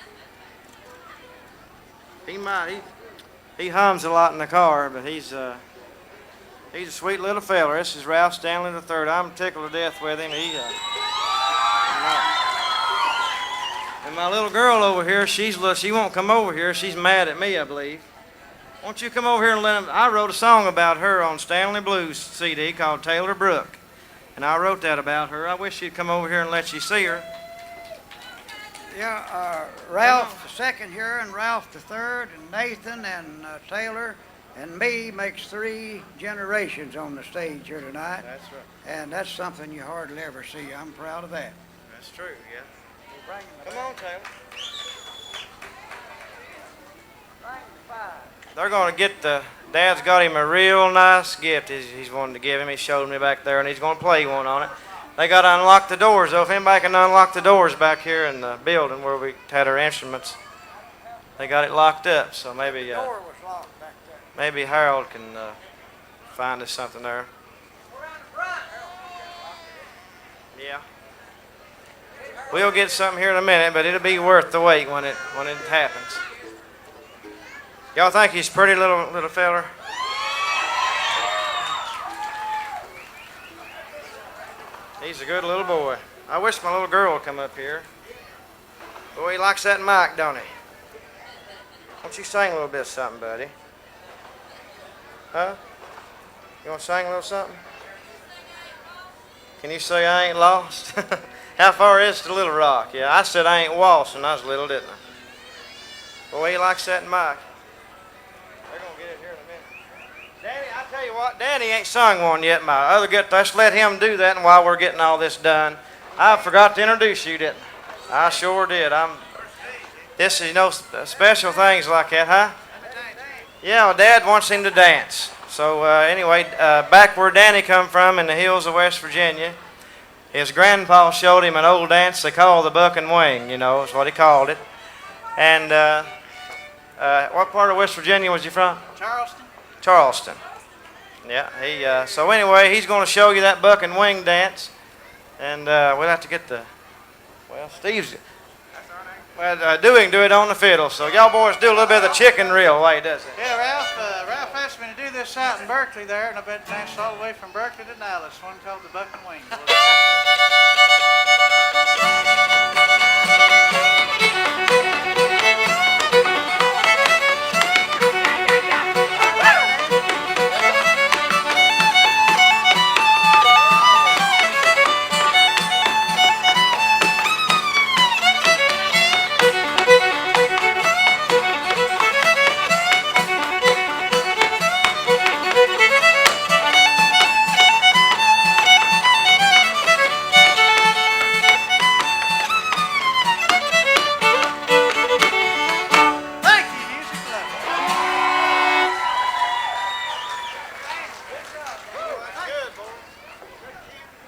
Speaker 4: He hums a lot in the car, but he's a sweet little fella. This is Ralph Stanley III. I'm tickled to death with him. And my little girl over here, she won't come over here. She's mad at me, I believe. Won't you come over here and let him? I wrote a song about her on Stanley Blues CD called Taylor Brook. And I wrote that about her. I wish she'd come over here and let you see her.
Speaker 6: Yeah, Ralph II here, and Ralph III, and Nathan, and Taylor, and me makes 3 generations on the stage here tonight.
Speaker 4: That's right.
Speaker 6: And that's something you hardly ever see. I'm proud of that.
Speaker 4: That's true, yeah. Come on, Taylor. They're going to get Dad's got him a real nice gift he's wanted to give him. He showed me back there, and he's going to play one on it. They got to unlock the doors, though. If anybody can unlock the doors back here in the building where we had our instruments. they got it locked up, so maybe
Speaker 6: The door was locked back there.
Speaker 4: maybe Harold can find us something there. Yeah. We'll get something here in a minute, but it'll be worth the wait when it happens. Y'all think he's a pretty little feller? He's a good little boy. I wish my little girl would come up here. Boy, he likes that mic, don't he? Why don't you sing a little bit of something, buddy? Huh? You want to sing a little something? Can you say I ain't lost? How far is it to Little Rock? Yeah, I said I ain't waltzed when I was little, didn't I? Boy, he likes that mic. They're going to get it here in a minute. Danny, I tell you what, Danny ain't sung one yet. My other guitar, let's let him do that, and while we're getting all this done, I forgot to introduce you, didn't I? I sure did. This is, special things like that, huh? Yeah, well, Dad wants him to dance. So anyway, back where Danny come from in the hills of West Virginia, his grandpa showed him an old dance they call the buck and wing, is what he called it. And what part of West Virginia was you from?
Speaker 6: Charleston.
Speaker 4: Charleston. Yeah, so anyway, he's going to show you that buck and wing dance. And we'll have to get Steve's... Well, Dewey can do it on the fiddle, so y'all boys do a little bit of the chicken reel while he does it.
Speaker 7: Yeah, Ralph asked me to do this out in Berkeley there, and I've been danced all the way from Berkeley to Dallas, one called the Buck and Wing.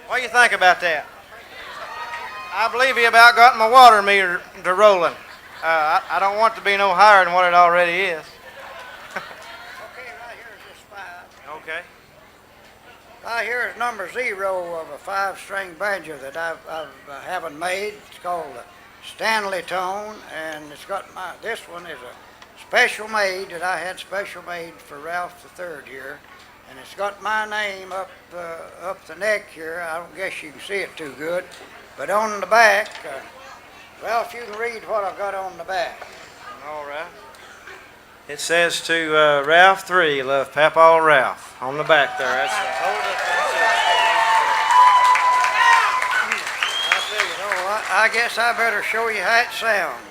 Speaker 4: What do you think about that? I believe he about got my water meter to rolling. I don't want it to be no higher than what it already is.
Speaker 6: Okay, right here is this 5.
Speaker 4: Okay.
Speaker 6: Right here is number 0 of a 5-string banjo that I haven't made. It's called the Stanley tone, and it's got this one is a special made that I had special made for Ralph III here. And it's got my name up the neck here. I don't guess you can see it too good. But on the back, Ralph, you can read what I've got on the back.
Speaker 4: All right. It says to Ralph III, love Papa Ralph, on the back there. That's hold it.
Speaker 6: I guess I better show you how it sounds.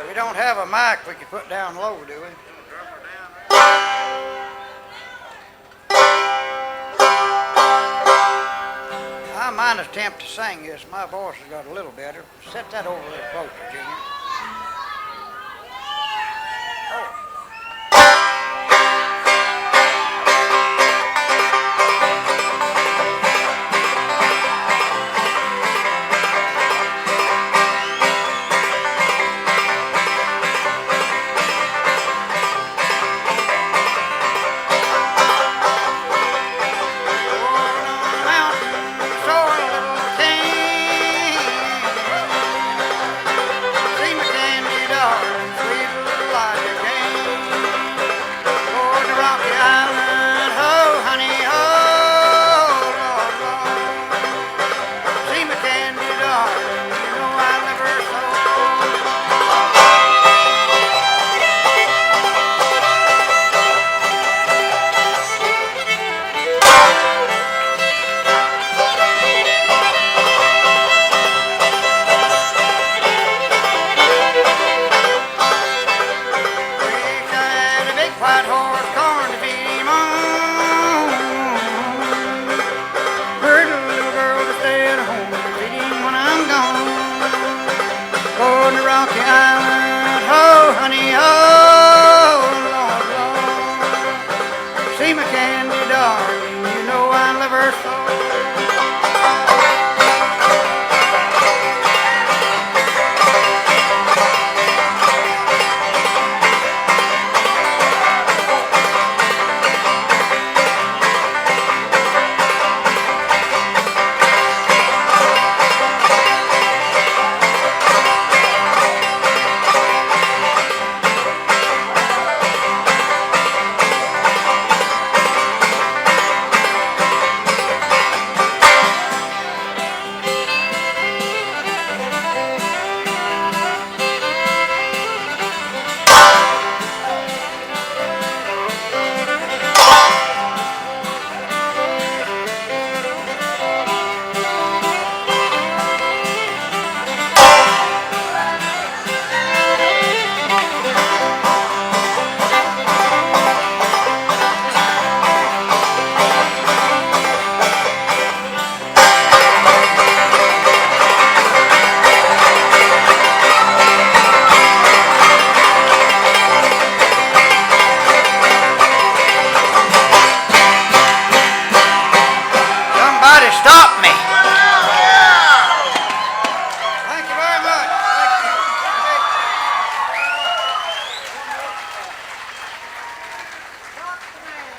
Speaker 6: We don't have a mic we can put down low, do we? I might attempt to sing this. My voice has got a little better. Set that over a little closer, Junior. Oh.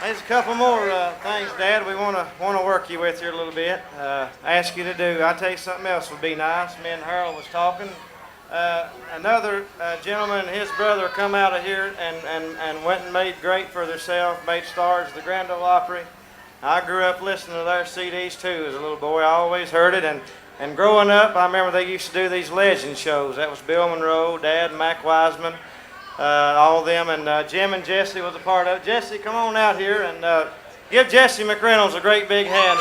Speaker 4: There's a couple more things, Dad. We want to work you with here a little bit. Ask you to do. I'll tell you something else would be nice. Me and Harold was talking. Another gentleman and his brother come out of here and went and made great for themselves, made stars of the Grand Ole Opry. I grew up listening to their CDs too as a little boy. I always heard it. And growing up, I remember they used to do these legend shows. That was Bill Monroe, Dad, Mac Wiseman, all of them. And Jim and Jesse was a part of it. Jesse, come on out here and give Jesse McReynolds a great big hand.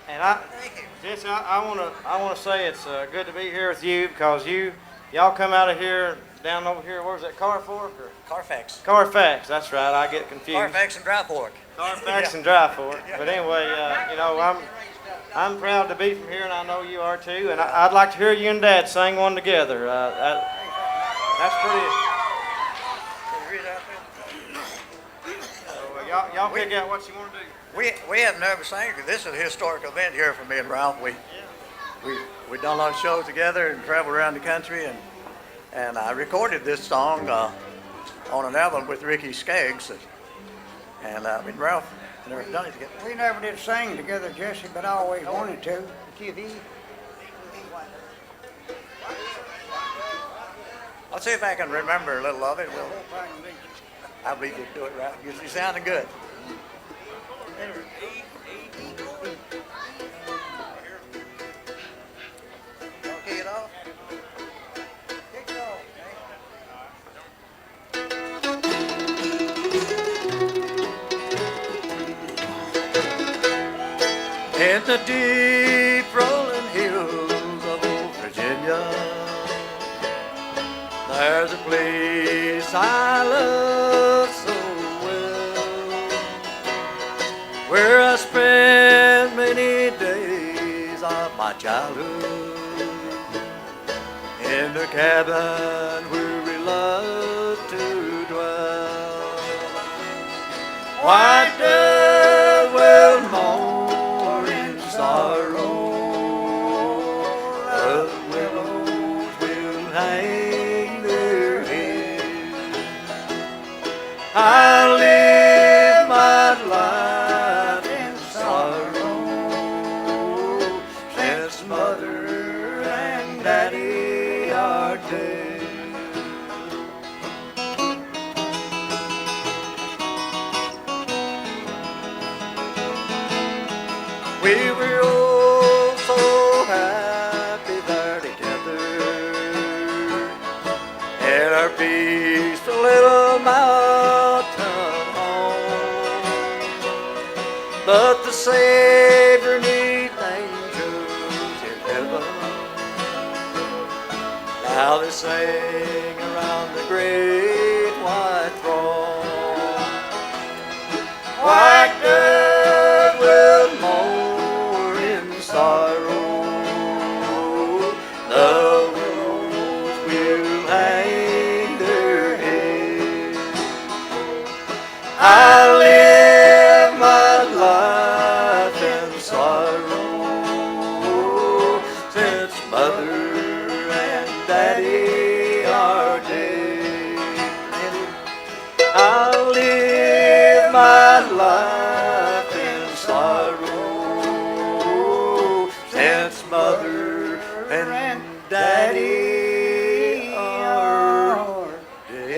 Speaker 4: And Jesse, I want to say it's good to be here with you because y'all come out of here, down over here, where's that, Carfork? Or?
Speaker 3: Carfax.
Speaker 4: Carfax, that's right, I get confused.
Speaker 3: Carfax and Dry Fork.
Speaker 4: Carfax and Dry Fork. But anyway, you know, I'm proud to be from here, and I know you are too. And I'd like to hear you and Dad sing one together. That's pretty. So, y'all pick out what you want to do.
Speaker 8: We have never sang. This is a historic event here for me and Ralph. We've done a lot of shows together and traveled around the country, and I recorded this song on an album with Ricky Skaggs, and me and Ralph never done it together.
Speaker 6: We never did sing together, Jesse, but I always wanted to.
Speaker 8: I'll see if I can remember a little of it. I believe you do it right. You sounding good. Okay, it off.
Speaker 2: In the deep rolling hills of old Virginia, there's a place I love so well, where I spent many days of my childhood, in the cabin where we loved to dwell. White dove will mourn in sorrow, the willows will hang their heads. I live my life in sorrow, since Mother and Daddy are dead. We were all so happy there together in our peaceful little mountain home. But the Savior needs angels in heaven. Now they sing around the great white throne. White dove will mourn in sorrow, the willows will hang their heads. I live my life in sorrow, since Mother and Daddy are dead. I live my life in sorrow, since Mother and Daddy are dead.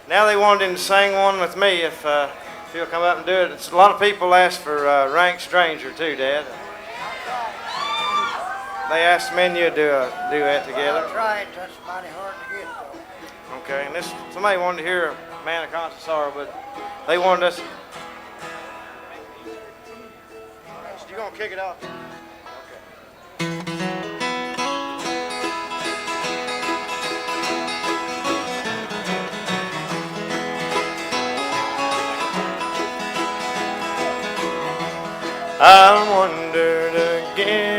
Speaker 4: Now they wanted him to sing one with me if he'll come up and do it. It's, a lot of people ask for Rank Stranger too, Dad. They asked me and you to do a duet together.
Speaker 6: I'll try it. That's mighty hard to get, though.
Speaker 4: Okay, and this somebody wanted to hear Man of Constant Sorrow, but they wanted us. You gonna kick it off? I wandered again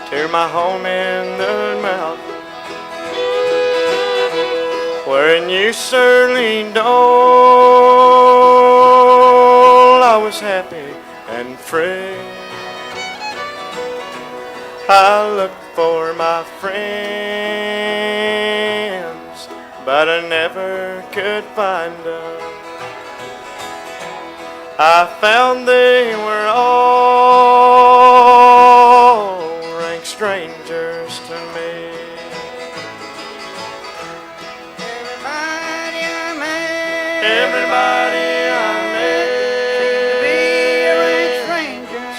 Speaker 4: to my home in the mountains, where you certainly know I was happy and free. I looked for my friends, but I never could find them. I found they were all rank strangers to me.
Speaker 6: Everybody I met,
Speaker 4: Everybody I met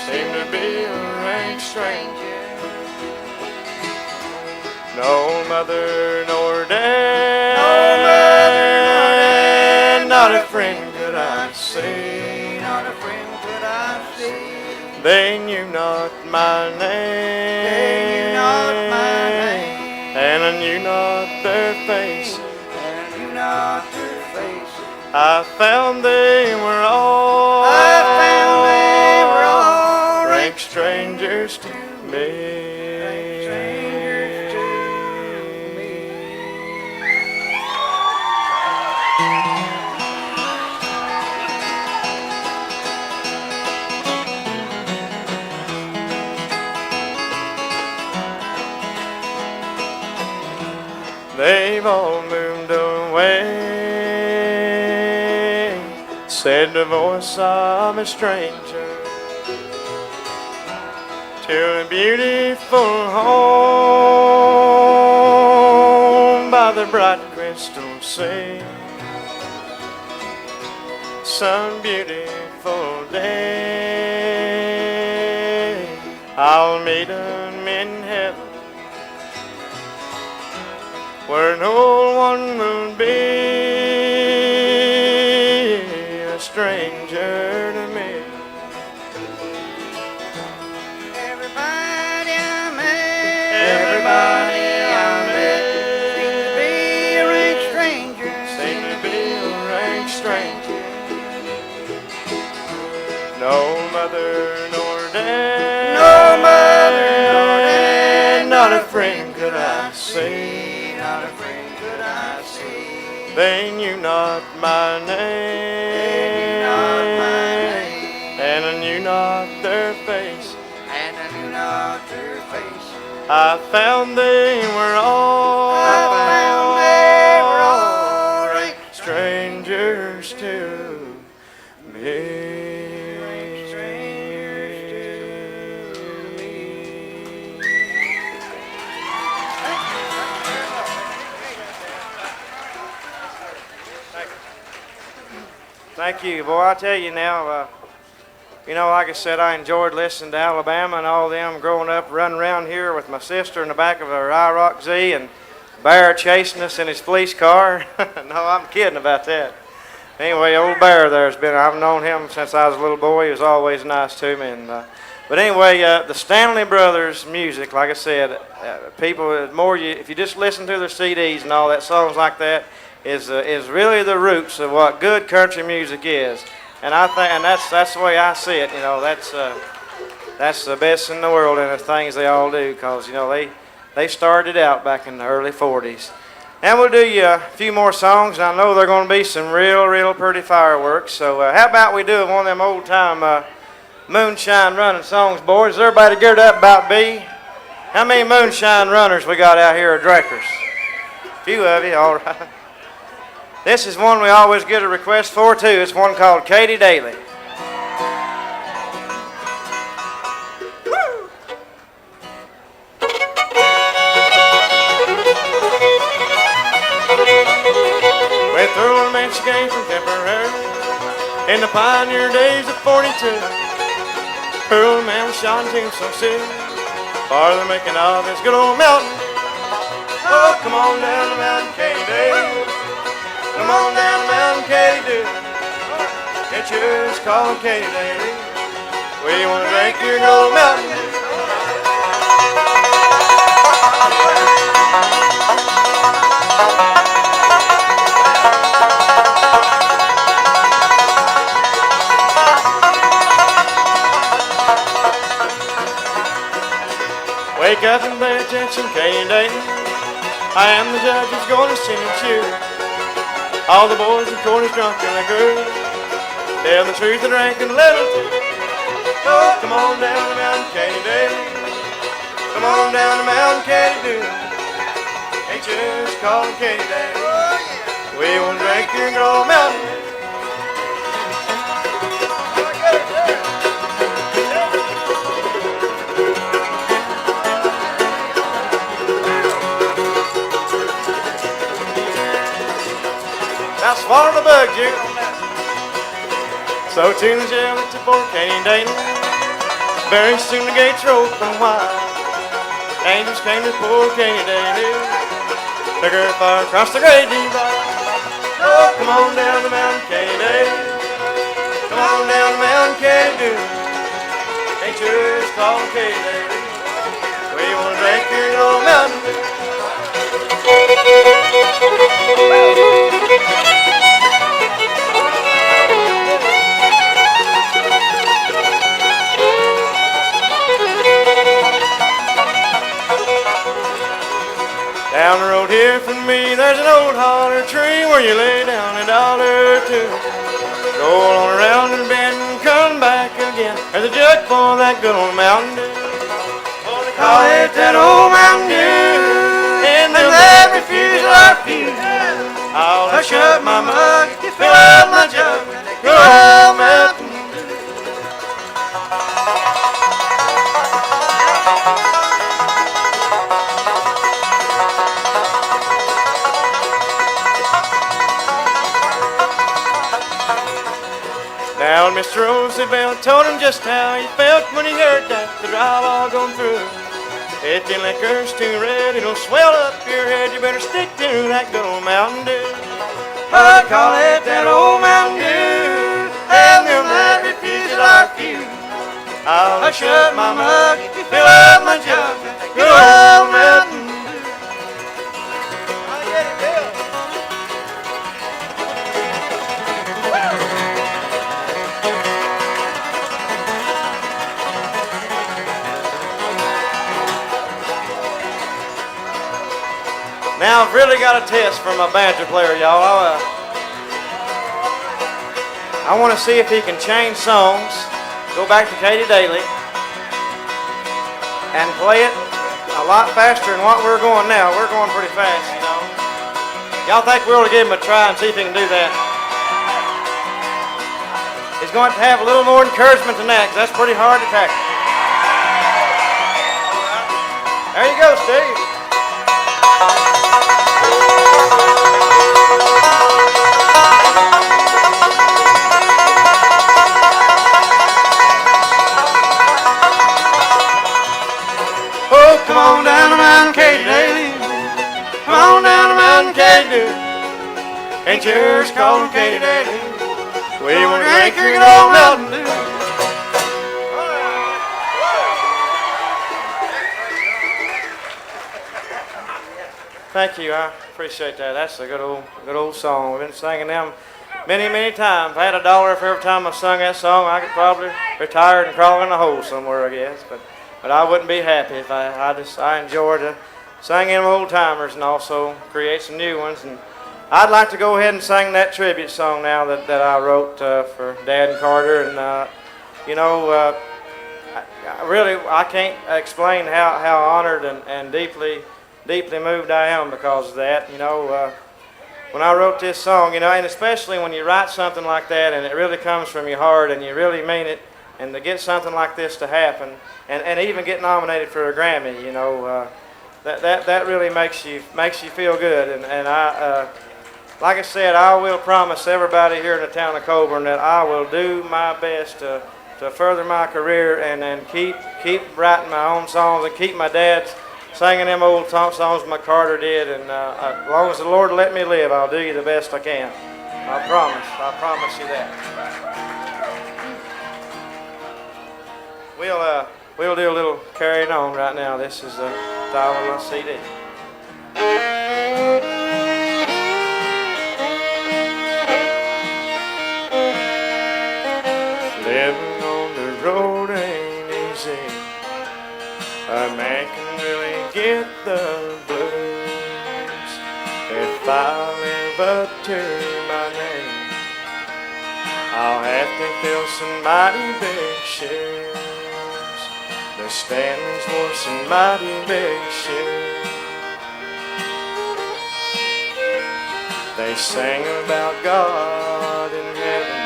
Speaker 6: seemed to be a rank stranger.
Speaker 4: No mother nor dad, not a friend could I see.
Speaker 6: Not a friend could I see.
Speaker 4: They knew not my name,
Speaker 6: They knew not my name,
Speaker 4: and I knew not their face.
Speaker 6: and I knew not their face.
Speaker 4: I found they were all rank strangers to me.
Speaker 6: Strangers to me.
Speaker 4: They've all moved away, said the voice of a stranger, to a beautiful home by the bright crystal sea. Some beautiful day I'll meet 'em in heaven, where no one will be a stranger to me.
Speaker 6: Everybody I met,
Speaker 4: Everybody I met
Speaker 6: seemed to be a rank stranger.
Speaker 4: seemed to be a rank stranger. No mother nor dad,
Speaker 6: No mother nor dad,
Speaker 4: not a friend could I see.
Speaker 6: not a friend could I see.
Speaker 4: They knew not my name,
Speaker 6: They knew not my name,
Speaker 4: and I knew not their face.
Speaker 6: and I knew not their face.
Speaker 4: I found they were all
Speaker 6: rank
Speaker 4: strangers to me. Thank you. Boy, I tell you now, like I said, I enjoyed listening to Alabama and all them growing up, running around here with my sister in the back of our IROC Z and Bear chasing us in his police car. No, I'm kidding about that. Anyway, old Bear I've known him since I was a little boy. He was always nice to me. But anyway, the Stanley Brothers music, like I said, people, if you just listen to their CDs and all that, songs like that, is really the roots of what good country music is, and that's the way I see it. That's the best in the world, and the things they all do, because they started out back in the early '40s. And we'll do you a few more songs. I know they're going to be some real pretty fireworks. So how about we do one of them old time moonshine running songs, boys? Is everybody geared up about B? How many moonshine runners we got out here at Dreckers? A few of you, all right. This is one we always get a request for, too. It's one called Katie Daly. Went through a man, she came from Temporary in the pioneer days of '42. Her old man was shot in Tombstone City for the making of his good old mountain. Oh, come on down the mountain, Katie Daly. Come on down the mountain, Katie Daly. Get yours, call him Katie Daly. We want to drink your gold mountain. up and pay attention, Katie Daly. I am the judge who's going to sentence you. All the boys in court is drunk in liquor. Tell the truth and drink a little too. Oh, come on down the mountain, Katie Daly. Come on down the mountain, Katie Daly. Ain't you just calling Katie Daly? We won't drink your girl mountain. Now swallow the bug, you. So tune the jail at the Fort Katie Daly. Very soon the gates are open wide. Angels came to poor Katie Daly. Took her far across the great divide. Oh, come on down the mountain, Katie Daly. Come on down the mountain, Katie Daly. Ain't yours called Katie Daly. We wanna drink your old mountain Dew. Down the road here from me, there's an old holler tree where you lay down $1 or two. Go on around and bend and come back again. There's a jug full of that good old Mountain Dew. Oh, they call it that old Mountain Dew, and they'll never refuse our few. I'll hush up my mug, fill up my jug, good old Mountain Dew. Now Mr. Roosevelt told him just how he felt when he heard that the drive all gone through. If your liquor's too red, it'll swell up your head. You better stick to that good old Mountain Dew. I call it that old Mountain Dew, and they'll not refuse it our few. I'll hush up my mug, fill up my jug, good old Mountain Dew. Now I've really got a test for my banjo player, y'all. I want to see if he can change songs, go back to Katie Daly, and play it a lot faster than what we're going now. We're going pretty fast, you know. Y'all think we ought to give him a try and see if he can do that? He's going to have a little more encouragement than that, because that's pretty hard to tackle. There you go, Steve. Oh, come on down the mountain, Katie Daly. Come on down the mountain, Katie Daly. Ain't yours called Katie Daly. We want to drink your good old Mountain Dew. Thank you, I appreciate that. That's a good old song. We've been singing them many times. If I had $1 for every time I sung that song, I could probably retire and crawl in a hole somewhere, I guess. But I wouldn't be happy if I enjoy to sing them old timers and also create some new ones. And I'd like to go ahead and sing that tribute song now that I wrote for Dad and Carter. And I can't explain how honored and deeply moved I am because of that. When I wrote this song, and especially when you write something like that and it really comes from your heart and you really mean it, and to get something like this to happen, and even get nominated for a Grammy, that really makes you feel good. And I, like I said, I will promise everybody here in the town of Coeburn that I will do my best to further my career and keep writing my own songs and keep my dad singing them old songs my Carter did. And as long as the Lord let me live, I'll do you the best I can. I promise you that. We'll do a little carrying on right now. This is the title of my CD. Living on the road ain't easy. A man can really I live up to my name, I'll have to fill some mighty big shoes. The Stanleys wore some mighty big shoes. They sang about God in heaven,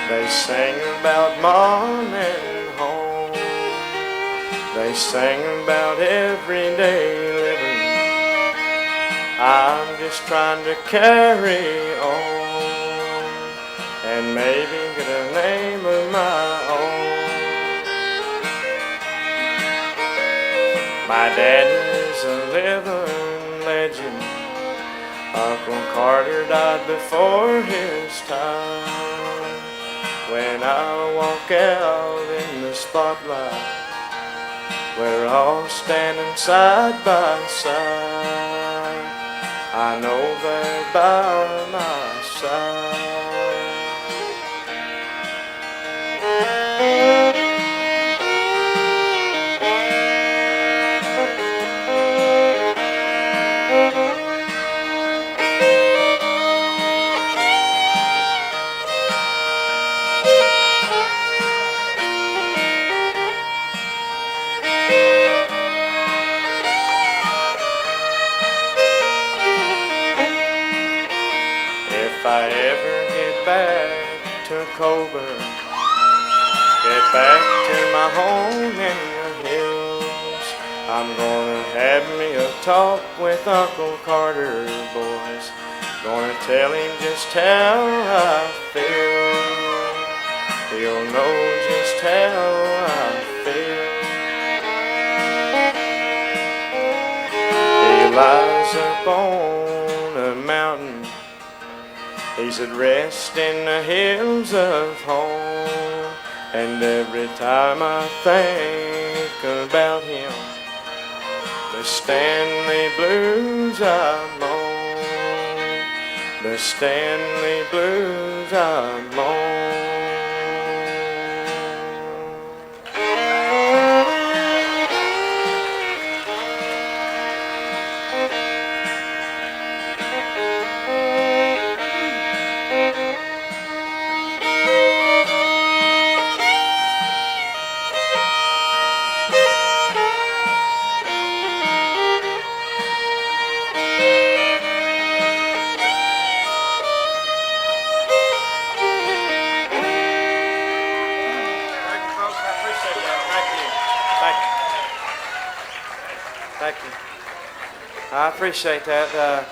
Speaker 4: they sang about mom and home, they sang about everyday living. I'm just trying to carry on and maybe get a name of my own. My daddy's a living legend. Uncle Carter died before his time. When I walk out in the spotlight, we're all standing side by side. I know they're by my side. If I ever get back to Coeburn, get back to my home in the hills, I'm gonna have me a talk with Uncle Carter, boys. Gonna tell him just how I feel. He'll know just how I feel. He lies up on a mountain, he's at rest in the hills of home. And every time I think about him, the Stanley blues I moan, the Stanley blues I moan. Thank you. I appreciate that.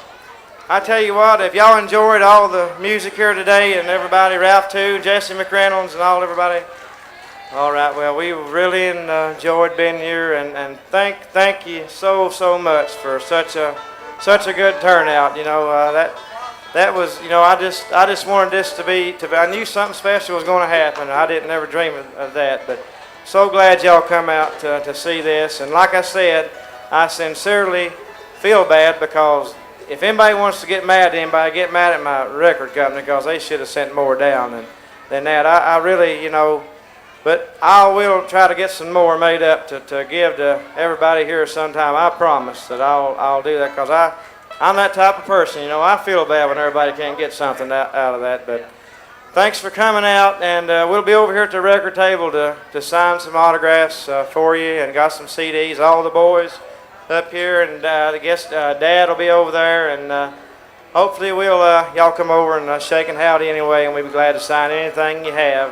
Speaker 4: I tell you what, if y'all enjoyed all the music here today, and everybody, Ralph too, Jesse McReynolds and everybody. All right, well, we really enjoyed being here, and thank you so much for such a good turnout. You know, that was, you know, I just wanted this to be, I knew something special was going to happen. I didn't ever dream of that, but so glad y'all come out to see this. And like I said, I sincerely feel bad, because if anybody wants to get mad at anybody, get mad at my record company, because they should have sent more down than that. I really, you know, but I will try to get some more made up to give to everybody here sometime. I promise that I'll do that, because I'm that type of person. You know, I feel bad when everybody can't get something out of that. But thanks for coming out, and we'll be over here at the record table to sign some autographs for you, and got some CDs. All the boys up here, and I guess Dad will be over there, and hopefully we'll y'all come over and shake and howdy anyway, and we'll be glad to sign anything you have.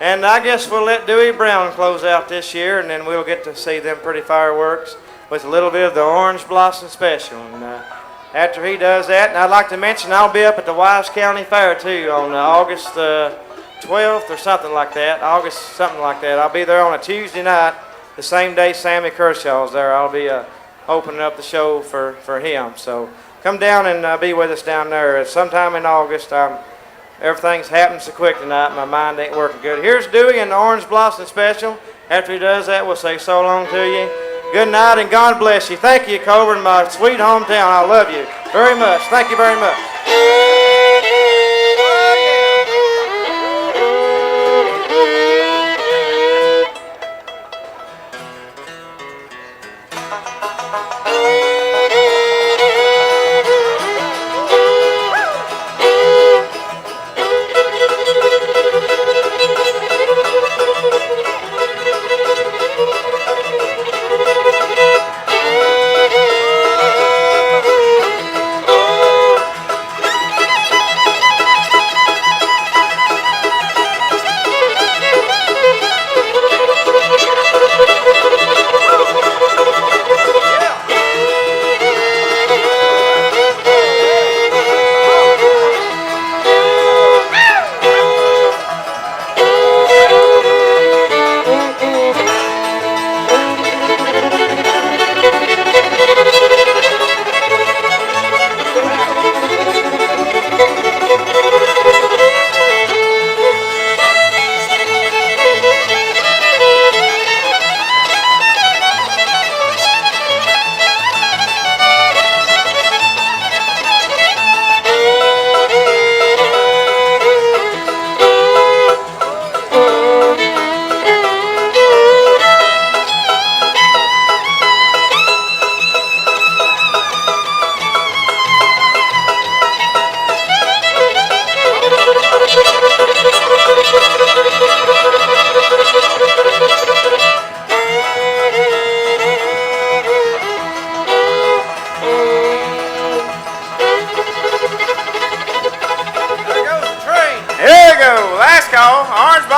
Speaker 4: And I guess we'll let Dewey Brown close out this year, and then we'll get to see them pretty fireworks with a little bit of the Orange Blossom Special. And after he does that, and I'd like to mention I'll be up at the Wise County Fair too on August 12th or something like that. August something like that. I'll be there on a Tuesday night, the same day Sammy Kershaw's there. I'll be opening up the show for him. So come down and be with us down there. Sometime in August. Everything's happening so quick tonight, my mind ain't working good. Here's Dewey and the Orange Blossom Special. After he does that, we'll say so long to you. Good night and God bless you. Thank you, Coeburn, my sweet hometown. I love you very much. Thank you very much.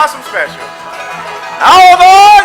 Speaker 9: Blossom Special. All aboard!